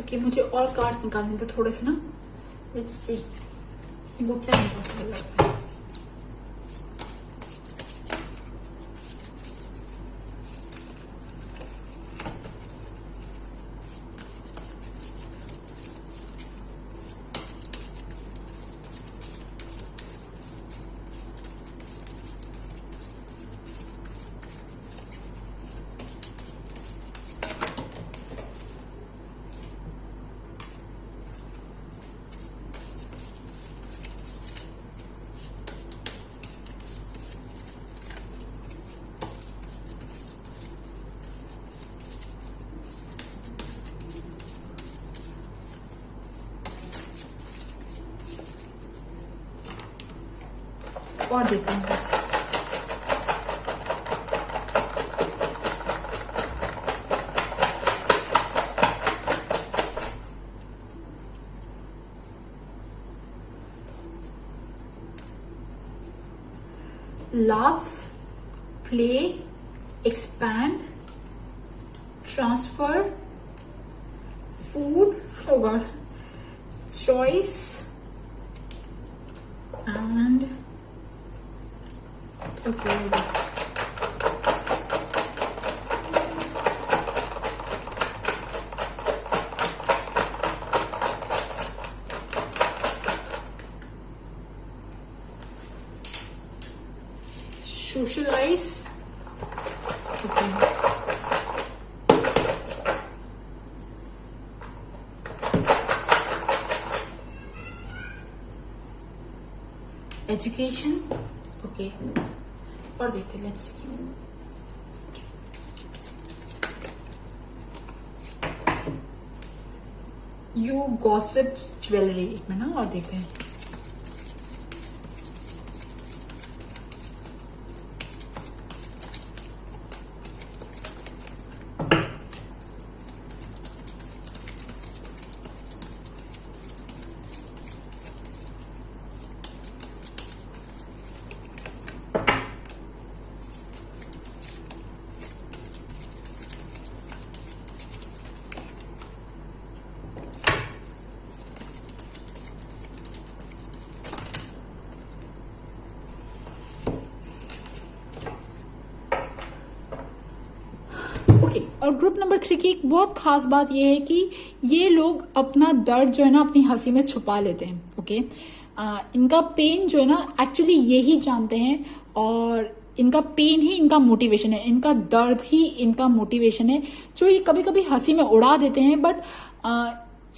ओके, मुझे और कार्ड निकालने दो थोड़े से ना। लेट्स सी इनको क्या इम्पॉसिबल लग रहा है। और देखते हैं। Laugh, play, expand, transfer, food, oh god, choice, and okay. Socialize. Okay. Education. Okay. और देखते हैं, let's C. You gossip jewellery में ना, और देखते हैं। ओके, और ग्रुप नंबर 3 की एक बहुत खास बात यह है कि ये लोग अपना दर्द जो है ना अपनी हंसी में छुपा लेते हैं। ओके, इनका पेन जो है ना एक्चुअली ये ही जानते हैं, और इनका पेन ही इनका मोटिवेशन है, इनका दर्द ही इनका मोटिवेशन है, जो ये कभी कभी हंसी में उड़ा देते हैं, बट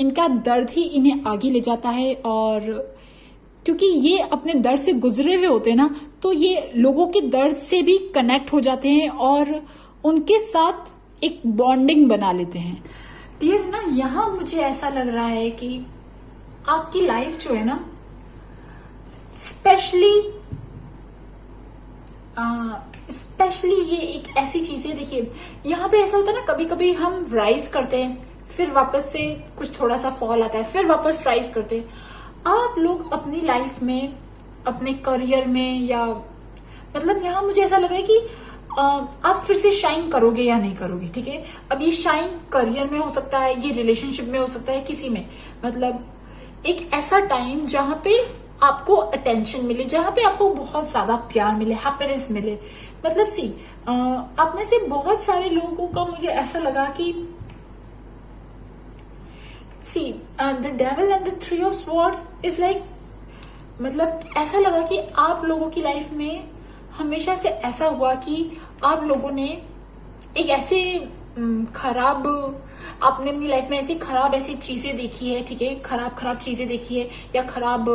इनका दर्द ही इन्हें आगे ले जाता है। और क्योंकि ये अपने दर्द से गुजरे हुए होते हैं ना, तो ये लोगों के दर्द से भी कनेक्ट हो जाते हैं और उनके साथ एक बॉन्डिंग बना लेते हैं। डियर ना, यहाँ मुझे ऐसा लग रहा है कि आपकी लाइफ जो है ना, स्पेशली ये एक ऐसी चीज है, देखिए यहाँ पे ऐसा होता है ना, कभी कभी हम राइज करते हैं, फिर वापस से कुछ थोड़ा सा फॉल आता है, फिर वापस राइज करते हैं। आप लोग अपनी लाइफ में, अपने करियर में, या मतलब यहाँ मुझे ऐसा लग रहा है कि आप फिर से शाइन करोगे या नहीं करोगे। ठीक है, अब ये शाइन करियर में हो सकता है, ये रिलेशनशिप में हो सकता है, किसी में, मतलब एक ऐसा टाइम जहां पे आपको अटेंशन मिले, जहां पे आपको बहुत ज्यादा प्यार मिले, हैप्पीनेस मिले। मतलब आप में से बहुत सारे लोगों का मुझे ऐसा लगा कि the devil and the 3 of Swords is like, मतलब ऐसा लगा कि आप लोगों की लाइफ में हमेशा से ऐसा हुआ कि आप लोगों ने एक ऐसे खराब, आपने अपनी लाइफ में ऐसी खराब ऐसी चीजें देखी है, ठीक है, खराब चीजें देखी है, या खराब,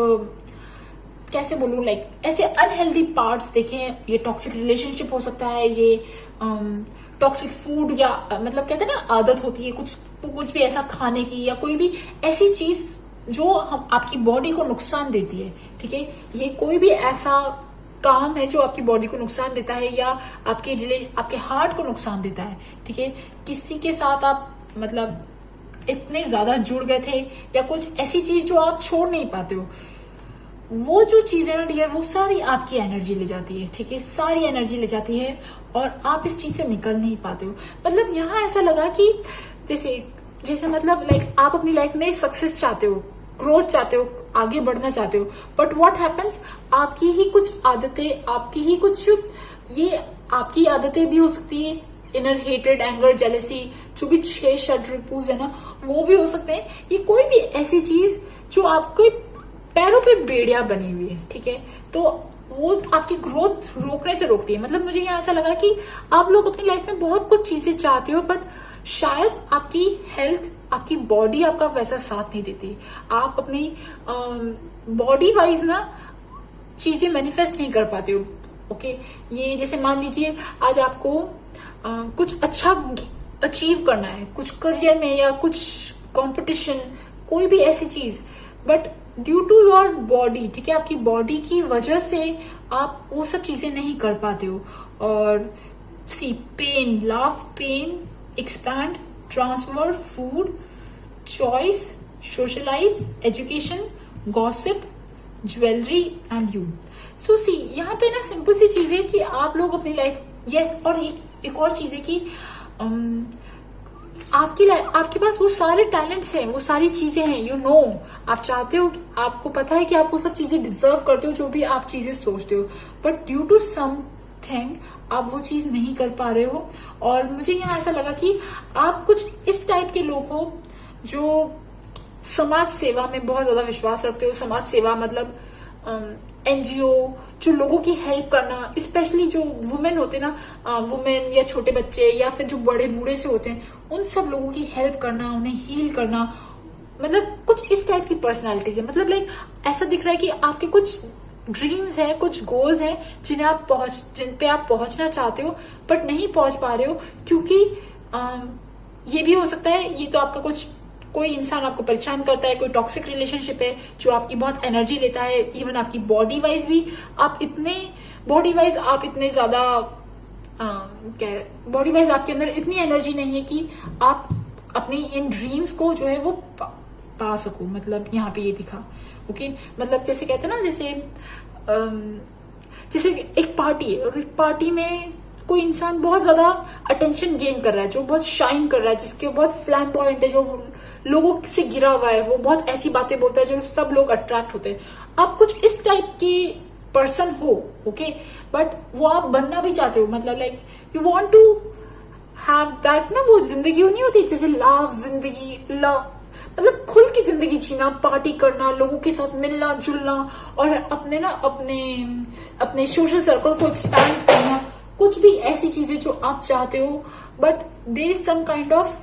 कैसे बोलूं, लाइक ऐसे अनहेल्दी पार्ट्स देखे हैं। ये टॉक्सिक रिलेशनशिप हो सकता है, ये टॉक्सिक फूड, या मतलब कहते हैं ना आदत होती है कुछ भी ऐसा खाने की, या कोई भी ऐसी चीज जो हम आपकी बॉडी को नुकसान देती है। ठीक है, ये कोई भी ऐसा काम है जो आपकी बॉडी को नुकसान देता है, या आपके हार्ट को नुकसान देता है। ठीक है, किसी के साथ आप मतलब इतने ज्यादा जुड़ गए थे, या कुछ ऐसी चीज जो आप छोड़ नहीं पाते हो, वो जो चीज है ना डियर, वो सारी आपकी एनर्जी ले जाती है। ठीक है, सारी एनर्जी ले जाती है और आप इस चीज से निकल नहीं पाते हो। मतलब यहाँ ऐसा लगा कि जैसे मतलब लाइक आप अपनी लाइफ में सक्सेस चाहते हो, ग्रोथ चाहते हो, आगे बढ़ना चाहते हो, बट व्हाट हैपेंस, आपकी ही कुछ आदतें, आपकी ही कुछ, ये आपकी आदतें भी हो सकती है, इनर हेटेड, एंगर, जेलेसी, जो भी 6 षड्रिपुज है ना, वो भी हो सकते हैं। ये कोई भी ऐसी चीज जो आपके पैरों पे बेड़िया बनी हुई है, ठीक है, तो वो आपकी ग्रोथ रोकने से रोकती है। मतलब मुझे यहाँ ऐसा लगा कि आप लोग अपनी लाइफ में बहुत कुछ चीजें चाहते हो, बट शायद आपकी हेल्थ, आपकी बॉडी आपका वैसा साथ नहीं देती। आप अपनी बॉडी वाइज ना चीजें मैनिफेस्ट नहीं कर पाते हो। ओके, ये जैसे मान लीजिए आज आपको कुछ अच्छा अचीव करना है, कुछ करियर में या कुछ कंपटीशन, कोई भी ऐसी चीज, but due to your body, ठीक है, आपकी बॉडी की वजह से आप वो सब चीजें नहीं कर पाते हो। और pain, love, pain, expand, transfer, food, choice, socialise, education, gossip, jewellery and you. So यहाँ पे ना सिंपल सी चीज है कि आप लोग अपनी लाइफ, यस, और एक और चीज है कि आपके पास वो सारे टैलेंट्स हैं, वो सारी चीजें हैं, यू नो, आप चाहते हो, आपको पता है कि आप वो सब चीजें डिजर्व करते हो, जो भी आप चीजें सोचते हो, बट ड्यू टू समथिंग आप वो चीज नहीं कर पा रहे हो। और मुझे यहाँ ऐसा लगा कि आप कुछ इस टाइप के लोग हो जो समाज सेवा में बहुत ज्यादा विश्वास रखते हो। समाज सेवा मतलब एनजीओ, जो लोगों की हेल्प करना, स्पेशली जो वुमेन होते ना, वुमेन या छोटे बच्चे या फिर जो बड़े बूढ़े से होते हैं, उन सब लोगों की हेल्प करना, उन्हें हील करना, मतलब कुछ इस टाइप की पर्सनालिटीज है। मतलब लाइक ऐसा दिख रहा है कि आपके कुछ ड्रीम्स हैं, कुछ गोल्स हैं जिन पे आप पहुंचना चाहते हो, बट नहीं पहुंच पा रहे हो, क्योंकि ये भी हो सकता है, ये तो आपका कोई इंसान आपको परेशान करता है, कोई टॉक्सिक रिलेशनशिप है जो आपकी बहुत एनर्जी लेता है। इवन आपकी बॉडी वाइज भी आप इतने ज्यादा बॉडी वाइज आपके अंदर इतनी एनर्जी नहीं है कि आप अपनी इन ड्रीम्स को जो है वो पा सको। मतलब यहाँ पे ये दिखा। ओके, मतलब जैसे कहते हैं ना, जैसे एक पार्टी है और एक पार्टी में कोई इंसान बहुत ज्यादा अटेंशन गेन कर रहा है, जो बहुत शाइन कर रहा है, जिसके बहुत फ्लैम्बॉयंट है, जो लोगों से गिरा हुआ है, वो बहुत ऐसी बातें बोलता है जो सब लोग अट्रैक्ट होते हैं। आप कुछ इस टाइप की पर्सन हो, ओके, बट वो आप बनना भी चाहते हो। मतलब like you want to have that ना, वो जिंदगी नहीं होती जैसे लव जिंदगी, लव मतलब खुल की जिंदगी जीना, पार्टी करना, लोगों के साथ मिलना जुलना, और अपने ना अपने सोशल सर्कल को एक्सपैंड करना, कुछ भी ऐसी चीजें जो आप चाहते हो, but there is some kind of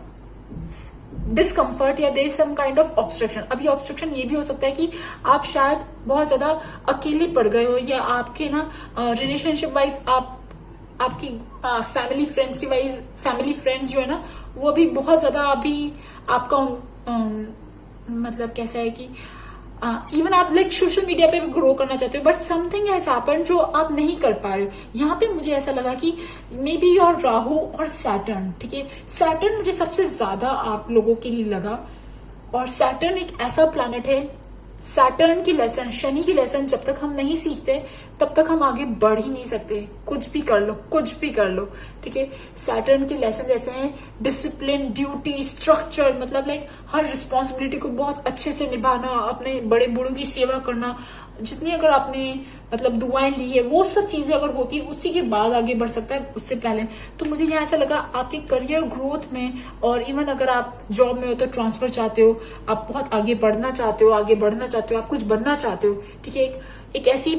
discomfort या there is some kind of obstruction. अभी ऑब्स्ट्रक्शन ये भी हो सकता है कि आप शायद बहुत ज्यादा अकेले पड़ गए हो, या आपके ना रिलेशनशिप वाइज आपकी फैमिली फ्रेंड्स जो है ना, वो भी बहुत ज्यादा अभी आपका मतलब कैसा है कि इवन आप लाइक सोशल मीडिया पे भी ग्रो करना चाहते हो, बट समथिंग हैज हैपेंड जो आप नहीं कर पा रहे हो। यहाँ पे मुझे ऐसा लगा कि मे बी योर राहु और सैटर्न, ठीक है, सैटर्न मुझे सबसे ज्यादा आप लोगों के लिए लगा, और सैटर्न एक ऐसा प्लैनेट है, सैटर्न की लेसन, शनि की लेसन जब तक हम नहीं सीखते तब तक हम आगे बढ़ ही नहीं सकते, कुछ भी कर लो, कुछ भी कर लो, ठीक है। सैटर्न के लेसन जैसे हैं डिसिप्लिन, ड्यूटी, स्ट्रक्चर, मतलब लाइक हर रिस्पॉन्सिबिलिटी को बहुत अच्छे से निभाना, अपने बड़े बूढ़ों की सेवा करना, जितनी अगर आपने मतलब दुआएं ली है वो सब चीजें अगर होती है उसी के बाद आगे बढ़ सकता है, उससे पहले। तो मुझे यहाँ ऐसा लगा आपके करियर ग्रोथ में, और इवन अगर आप जॉब में हो तो ट्रांसफर चाहते हो, आप बहुत आगे बढ़ना चाहते हो, आप कुछ बनना चाहते हो, ठीक है, एक ऐसी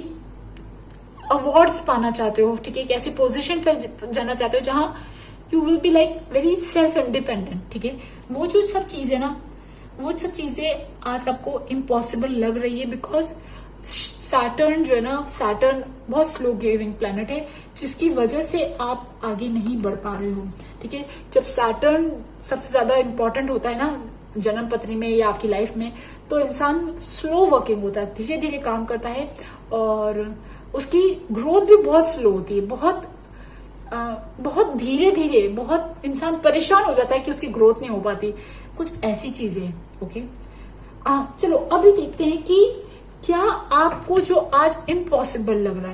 अवार्ड्स पाना चाहते हो, ठीक है, एक ऐसी पोजीशन पे जाना चाहते हो जहां you will be like very self independent, ठीक है। वो जो सब चीजें ना, वो सब चीजें आज आपको इम्पॉसिबल लग रही है, बिकॉज सैटर्न जो है ना, सैटर्न बहुत स्लो गिविंग प्लैनेट है, जिसकी वजह से आप आगे नहीं बढ़ पा रहे हो, ठीक है। जब सैटर्न सबसे ज्यादा इंपॉर्टेंट होता है ना जन्म पत्री में या आपकी लाइफ में, तो इंसान स्लो वर्किंग होता है, धीरे धीरे काम करता है, और उसकी ग्रोथ भी बहुत स्लो होती है, बहुत धीरे धीरे, बहुत इंसान परेशान हो जाता है कि उसकी ग्रोथ नहीं हो पाती, कुछ ऐसी चीजें, ओके। चलो अभी देखते हैं कि क्या आपको जो आज इम्पॉसिबल लग रहा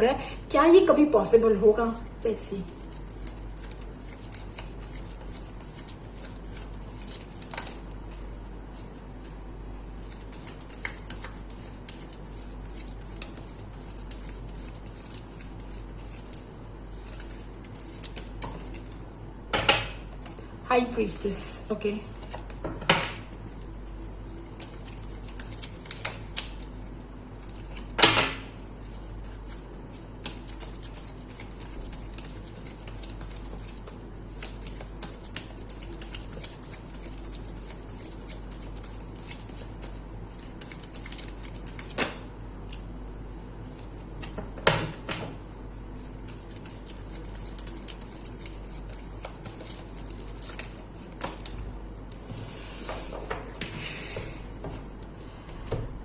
है, क्या ये कभी पॉसिबल होगा। Let's see. High Priestess, okay.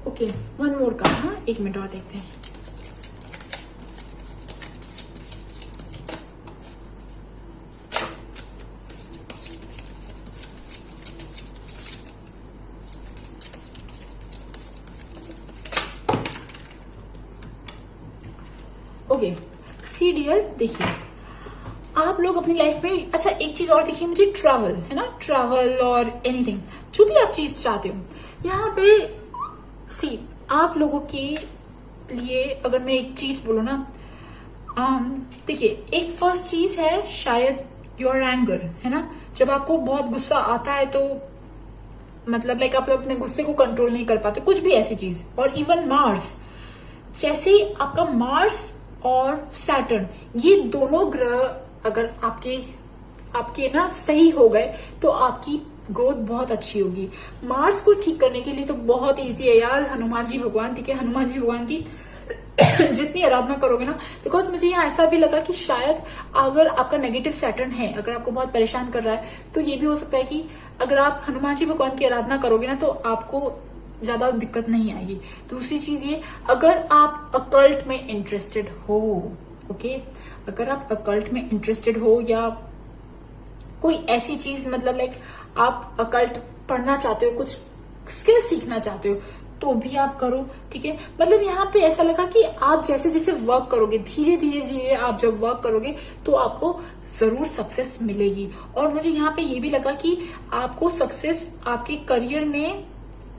Okay, one more card, हाँ, एक मिनट और देखते हैं। ओके, सी डियर, देखिए आप लोग अपनी लाइफ में, अच्छा एक चीज और देखिए, मुझे ट्रैवल है ना, ट्रैवल और एनीथिंग जो भी आप चीज चाहते हो, यहाँ पे सी आप लोगों के लिए अगर मैं एक चीज बोलूँ ना, देखिए एक फर्स्ट चीज है शायद योर एंगर, है ना, जब आपको बहुत गुस्सा आता है तो मतलब लाइक आप अपने गुस्से को कंट्रोल नहीं कर पाते, कुछ भी ऐसी चीज। और इवन मार्स, जैसे आपका मार्स और सैटर्न, ये दोनों ग्रह अगर आपके ना सही हो गए तो आपकी ग्रोथ बहुत अच्छी होगी। मार्स को ठीक करने के लिए तो बहुत इजी है यार, हनुमान जी भगवान, ठीक है, हनुमान जी भगवान की जितनी आराधना करोगे ना, बिकॉज मुझे यहाँ ऐसा भी लगा कि शायद अगर आपका नेगेटिव सैटर्न है, अगर आपको बहुत परेशान कर रहा है, तो ये भी हो सकता है कि अगर आप हनुमान जी भगवान की आराधना करोगे ना तो आपको ज्यादा दिक्कत नहीं आएगी। दूसरी चीज ये, अगर आप अकल्ट में इंटरेस्टेड हो, ओके, अगर आप अकल्ट में इंटरेस्टेड हो या कोई ऐसी चीज मतलब लाइक आप अकल्ट पढ़ना चाहते हो, कुछ स्किल सीखना चाहते हो, तो भी आप करो, ठीक है। मतलब यहाँ पे ऐसा लगा कि आप जैसे जैसे वर्क करोगे, धीरे धीरे आप जब वर्क करोगे तो आपको जरूर सक्सेस मिलेगी। और मुझे यहाँ पे ये भी लगा कि आपको सक्सेस आपके करियर में,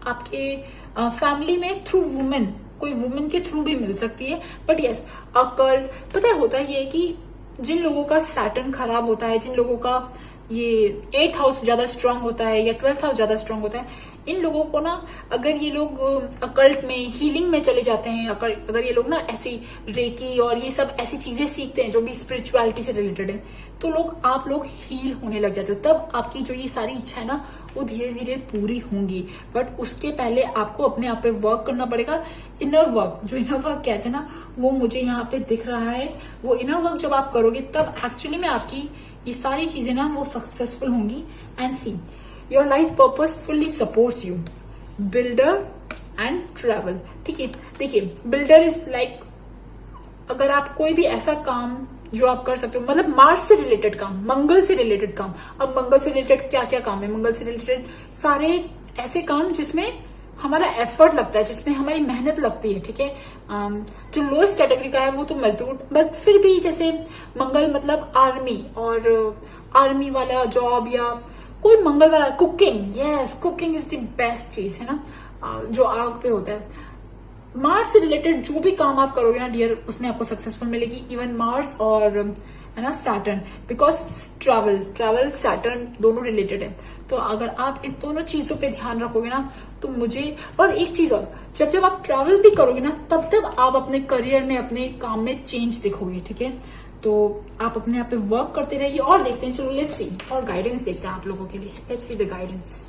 आपके फैमिली में थ्रू वुमेन, कोई वुमेन के थ्रू भी मिल सकती है। बट यस, अकल्ट, पता है होता ये है कि जिन लोगों का सैटर्न खराब होता है, जिन लोगों का ये 8th हाउस ज्यादा स्ट्रांग होता है या 12th हाउस ज्यादा स्ट्रांग होता है, इन लोगों को ना अगर ये लोग अकल्ट में, हीलिंग में चले जाते हैं, अगर ये लोग ना ऐसी रेकी और ये सब ऐसी चीजें सीखते हैं जो भी स्पिरिचुअलिटी से रिलेटेड है, तो आप लोग हील होने लग जाते हो। तब आपकी जो ये सारी इच्छा है ना वो धीरे धीरे पूरी होंगी। बट उसके पहले आपको अपने आप पे वर्क करना पड़ेगा। इनर वर्क, जो इनर वर्क कहते हैं ना, वो मुझे यहाँ पे दिख रहा है। वो इनर वर्क जब आप करोगे तब एक्चुअली में आपकी ये सारी चीजें ना वो सक्सेसफुल होंगी। And see, your life purpose fully supports you. Builder and travel, ठीक है। देखिए, बिल्डर इज लाइक, अगर आप कोई भी ऐसा काम जो आप कर सकते हो, मतलब मार्स से रिलेटेड काम, मंगल से रिलेटेड काम। अब मंगल से रिलेटेड क्या क्या काम है? मंगल से रिलेटेड सारे ऐसे काम जिसमें हमारा एफर्ट लगता है, जिसमें हमारी मेहनत लगती है, ठीक है। जो लोएस्ट कैटेगरी का है वो तो मजदूर, बट फिर भी जैसे मंगल मतलब आर्मी, और आर्मी वाला जॉब या कोई मंगल वाला, cooking, yes, cooking is the best चीज है ना, जो आग पे होता है। मार्स से रिलेटेड जो भी काम आप करोगे ना डियर, उसमें आपको सक्सेसफुल मिलेगी। इवन मार्स और है ना सैटर्न, बिकॉज ट्रैवल सैटर्न दोनों रिलेटेड है। तो अगर आप इन दोनों चीजों पे ध्यान रखोगे ना तो मुझे, और एक चीज और, जब आप ट्रैवल भी करोगे ना तब आप अपने करियर में, अपने काम में चेंज देखोगे, ठीक है। तो आप अपने आप पे वर्क करते रहिए। और देखते हैं, चलो लेट्स सी, और गाइडेंस देखते हैं आप लोगों के लिए। Let's see the guidance.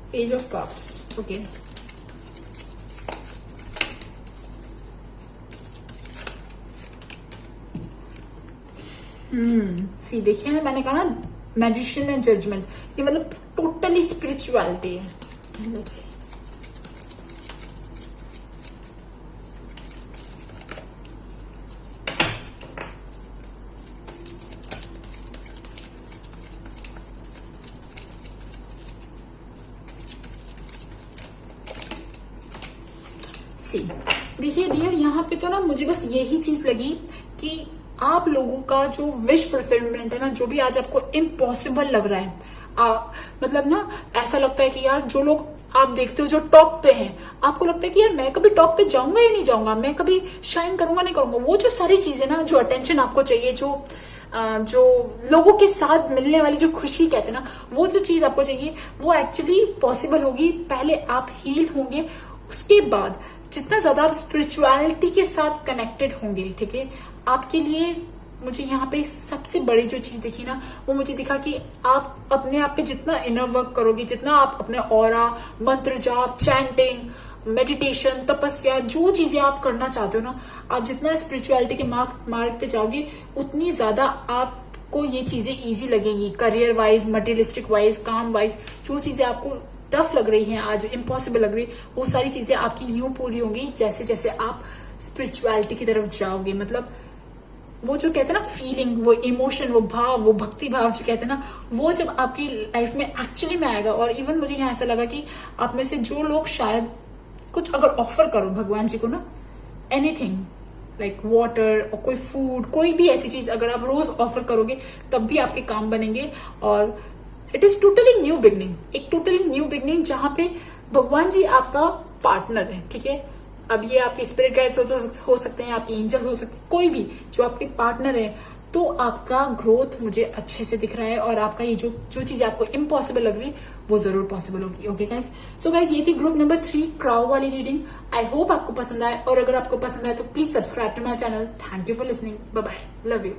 Page of Cups, okay. सी, देखिए ना, मैंने कहा ना मैजिशियन एंड जजमेंट, ये मतलब टोटली स्पिरिचुअलिटी है। Let's see. देखिए डियर, यहाँ पे तो ना मुझे बस यही चीज लगी कि आप लोगों का जो विश फुलफिलमेंट है ना, जो भी आज आपको इम्पॉसिबल लग रहा है, मतलब ना ऐसा लगता है कि यार जो लोग आप देखते हो जो टॉप पे हैं, आपको लगता है कि यार मैं कभी टॉप पे जाऊंगा या नहीं जाऊंगा, मैं कभी शाइन करूंगा नहीं करूंगा। वो जो सारी चीजें ना, जो अटेंशन आपको चाहिए, जो लोगों के साथ मिलने वाली जो खुशी कहते हैं ना, वो जो चीज आपको चाहिए वो एक्चुअली पॉसिबल होगी। पहले आप हील होंगे, उसके बाद जितना ज्यादा आप स्पिरिचुअलिटी के साथ कनेक्टेड होंगे, ठीक है, आपके लिए मुझे यहाँ पे सबसे बड़ी जो चीज दिखी ना, वो मुझे दिखा कि आप अपने आप पे जितना इनर वर्क करोगे, जितना आप अपने ऑरा, मंत्र जाप, चैंटिंग, मेडिटेशन, तपस्या, जो चीजें आप करना चाहते हो ना, आप जितना स्पिरिचुअलिटी के मार्ग पे जाओगे, उतनी ज्यादा आपको ये चीजें इजी लगेंगी। करियर वाइज, मटेरियलिस्टिक वाइज, काम वाइज, जो चीजें आपको टफ लग रही हैं आज, इम्पॉसिबल लग रही, वो सारी चीजें आपकी यूं पूरी होंगी जैसे जैसे आप स्पिरिचुअलिटी की तरफ जाओगे। मतलब वो जो कहते हैं ना फीलिंग, वो इमोशन, वो भाव, वो भक्ति भाव जो कहते हैं ना, वो जब आपकी लाइफ में एक्चुअली में आएगा। और इवन मुझे यहाँ ऐसा लगा कि आप में से जो लोग शायद कुछ अगर ऑफर करो भगवान जी को ना, एनीथिंग लाइक वाटर और कोई फूड, कोई भी ऐसी चीज अगर आप रोज ऑफर करोगे तब भी आपके काम बनेंगे। और it is totally new beginning, एक टोटली न्यू बिगनिंग जहां पे भगवान जी आपका पार्टनर है, ठीक है। अब ये आपके स्पिरिट गाइड्स हो सकते हैं, आपके एंजल हो सकते हैं, कोई भी जो आपके पार्टनर है, तो आपका ग्रोथ मुझे अच्छे से दिख रहा है। और आपका ये जो चीज आपको इम्पॉसिबल लग रही है वो जरूर पॉसिबल होगी। ओके गाइस, सो गाइस ये थी ग्रुप नंबर 3 क्राउ वाली रीडिंग। आई होप आपको पसंद आए, और अगर आपको पसंद आए तो please subscribe to my channel. Thank you for listening, bye bye, love you.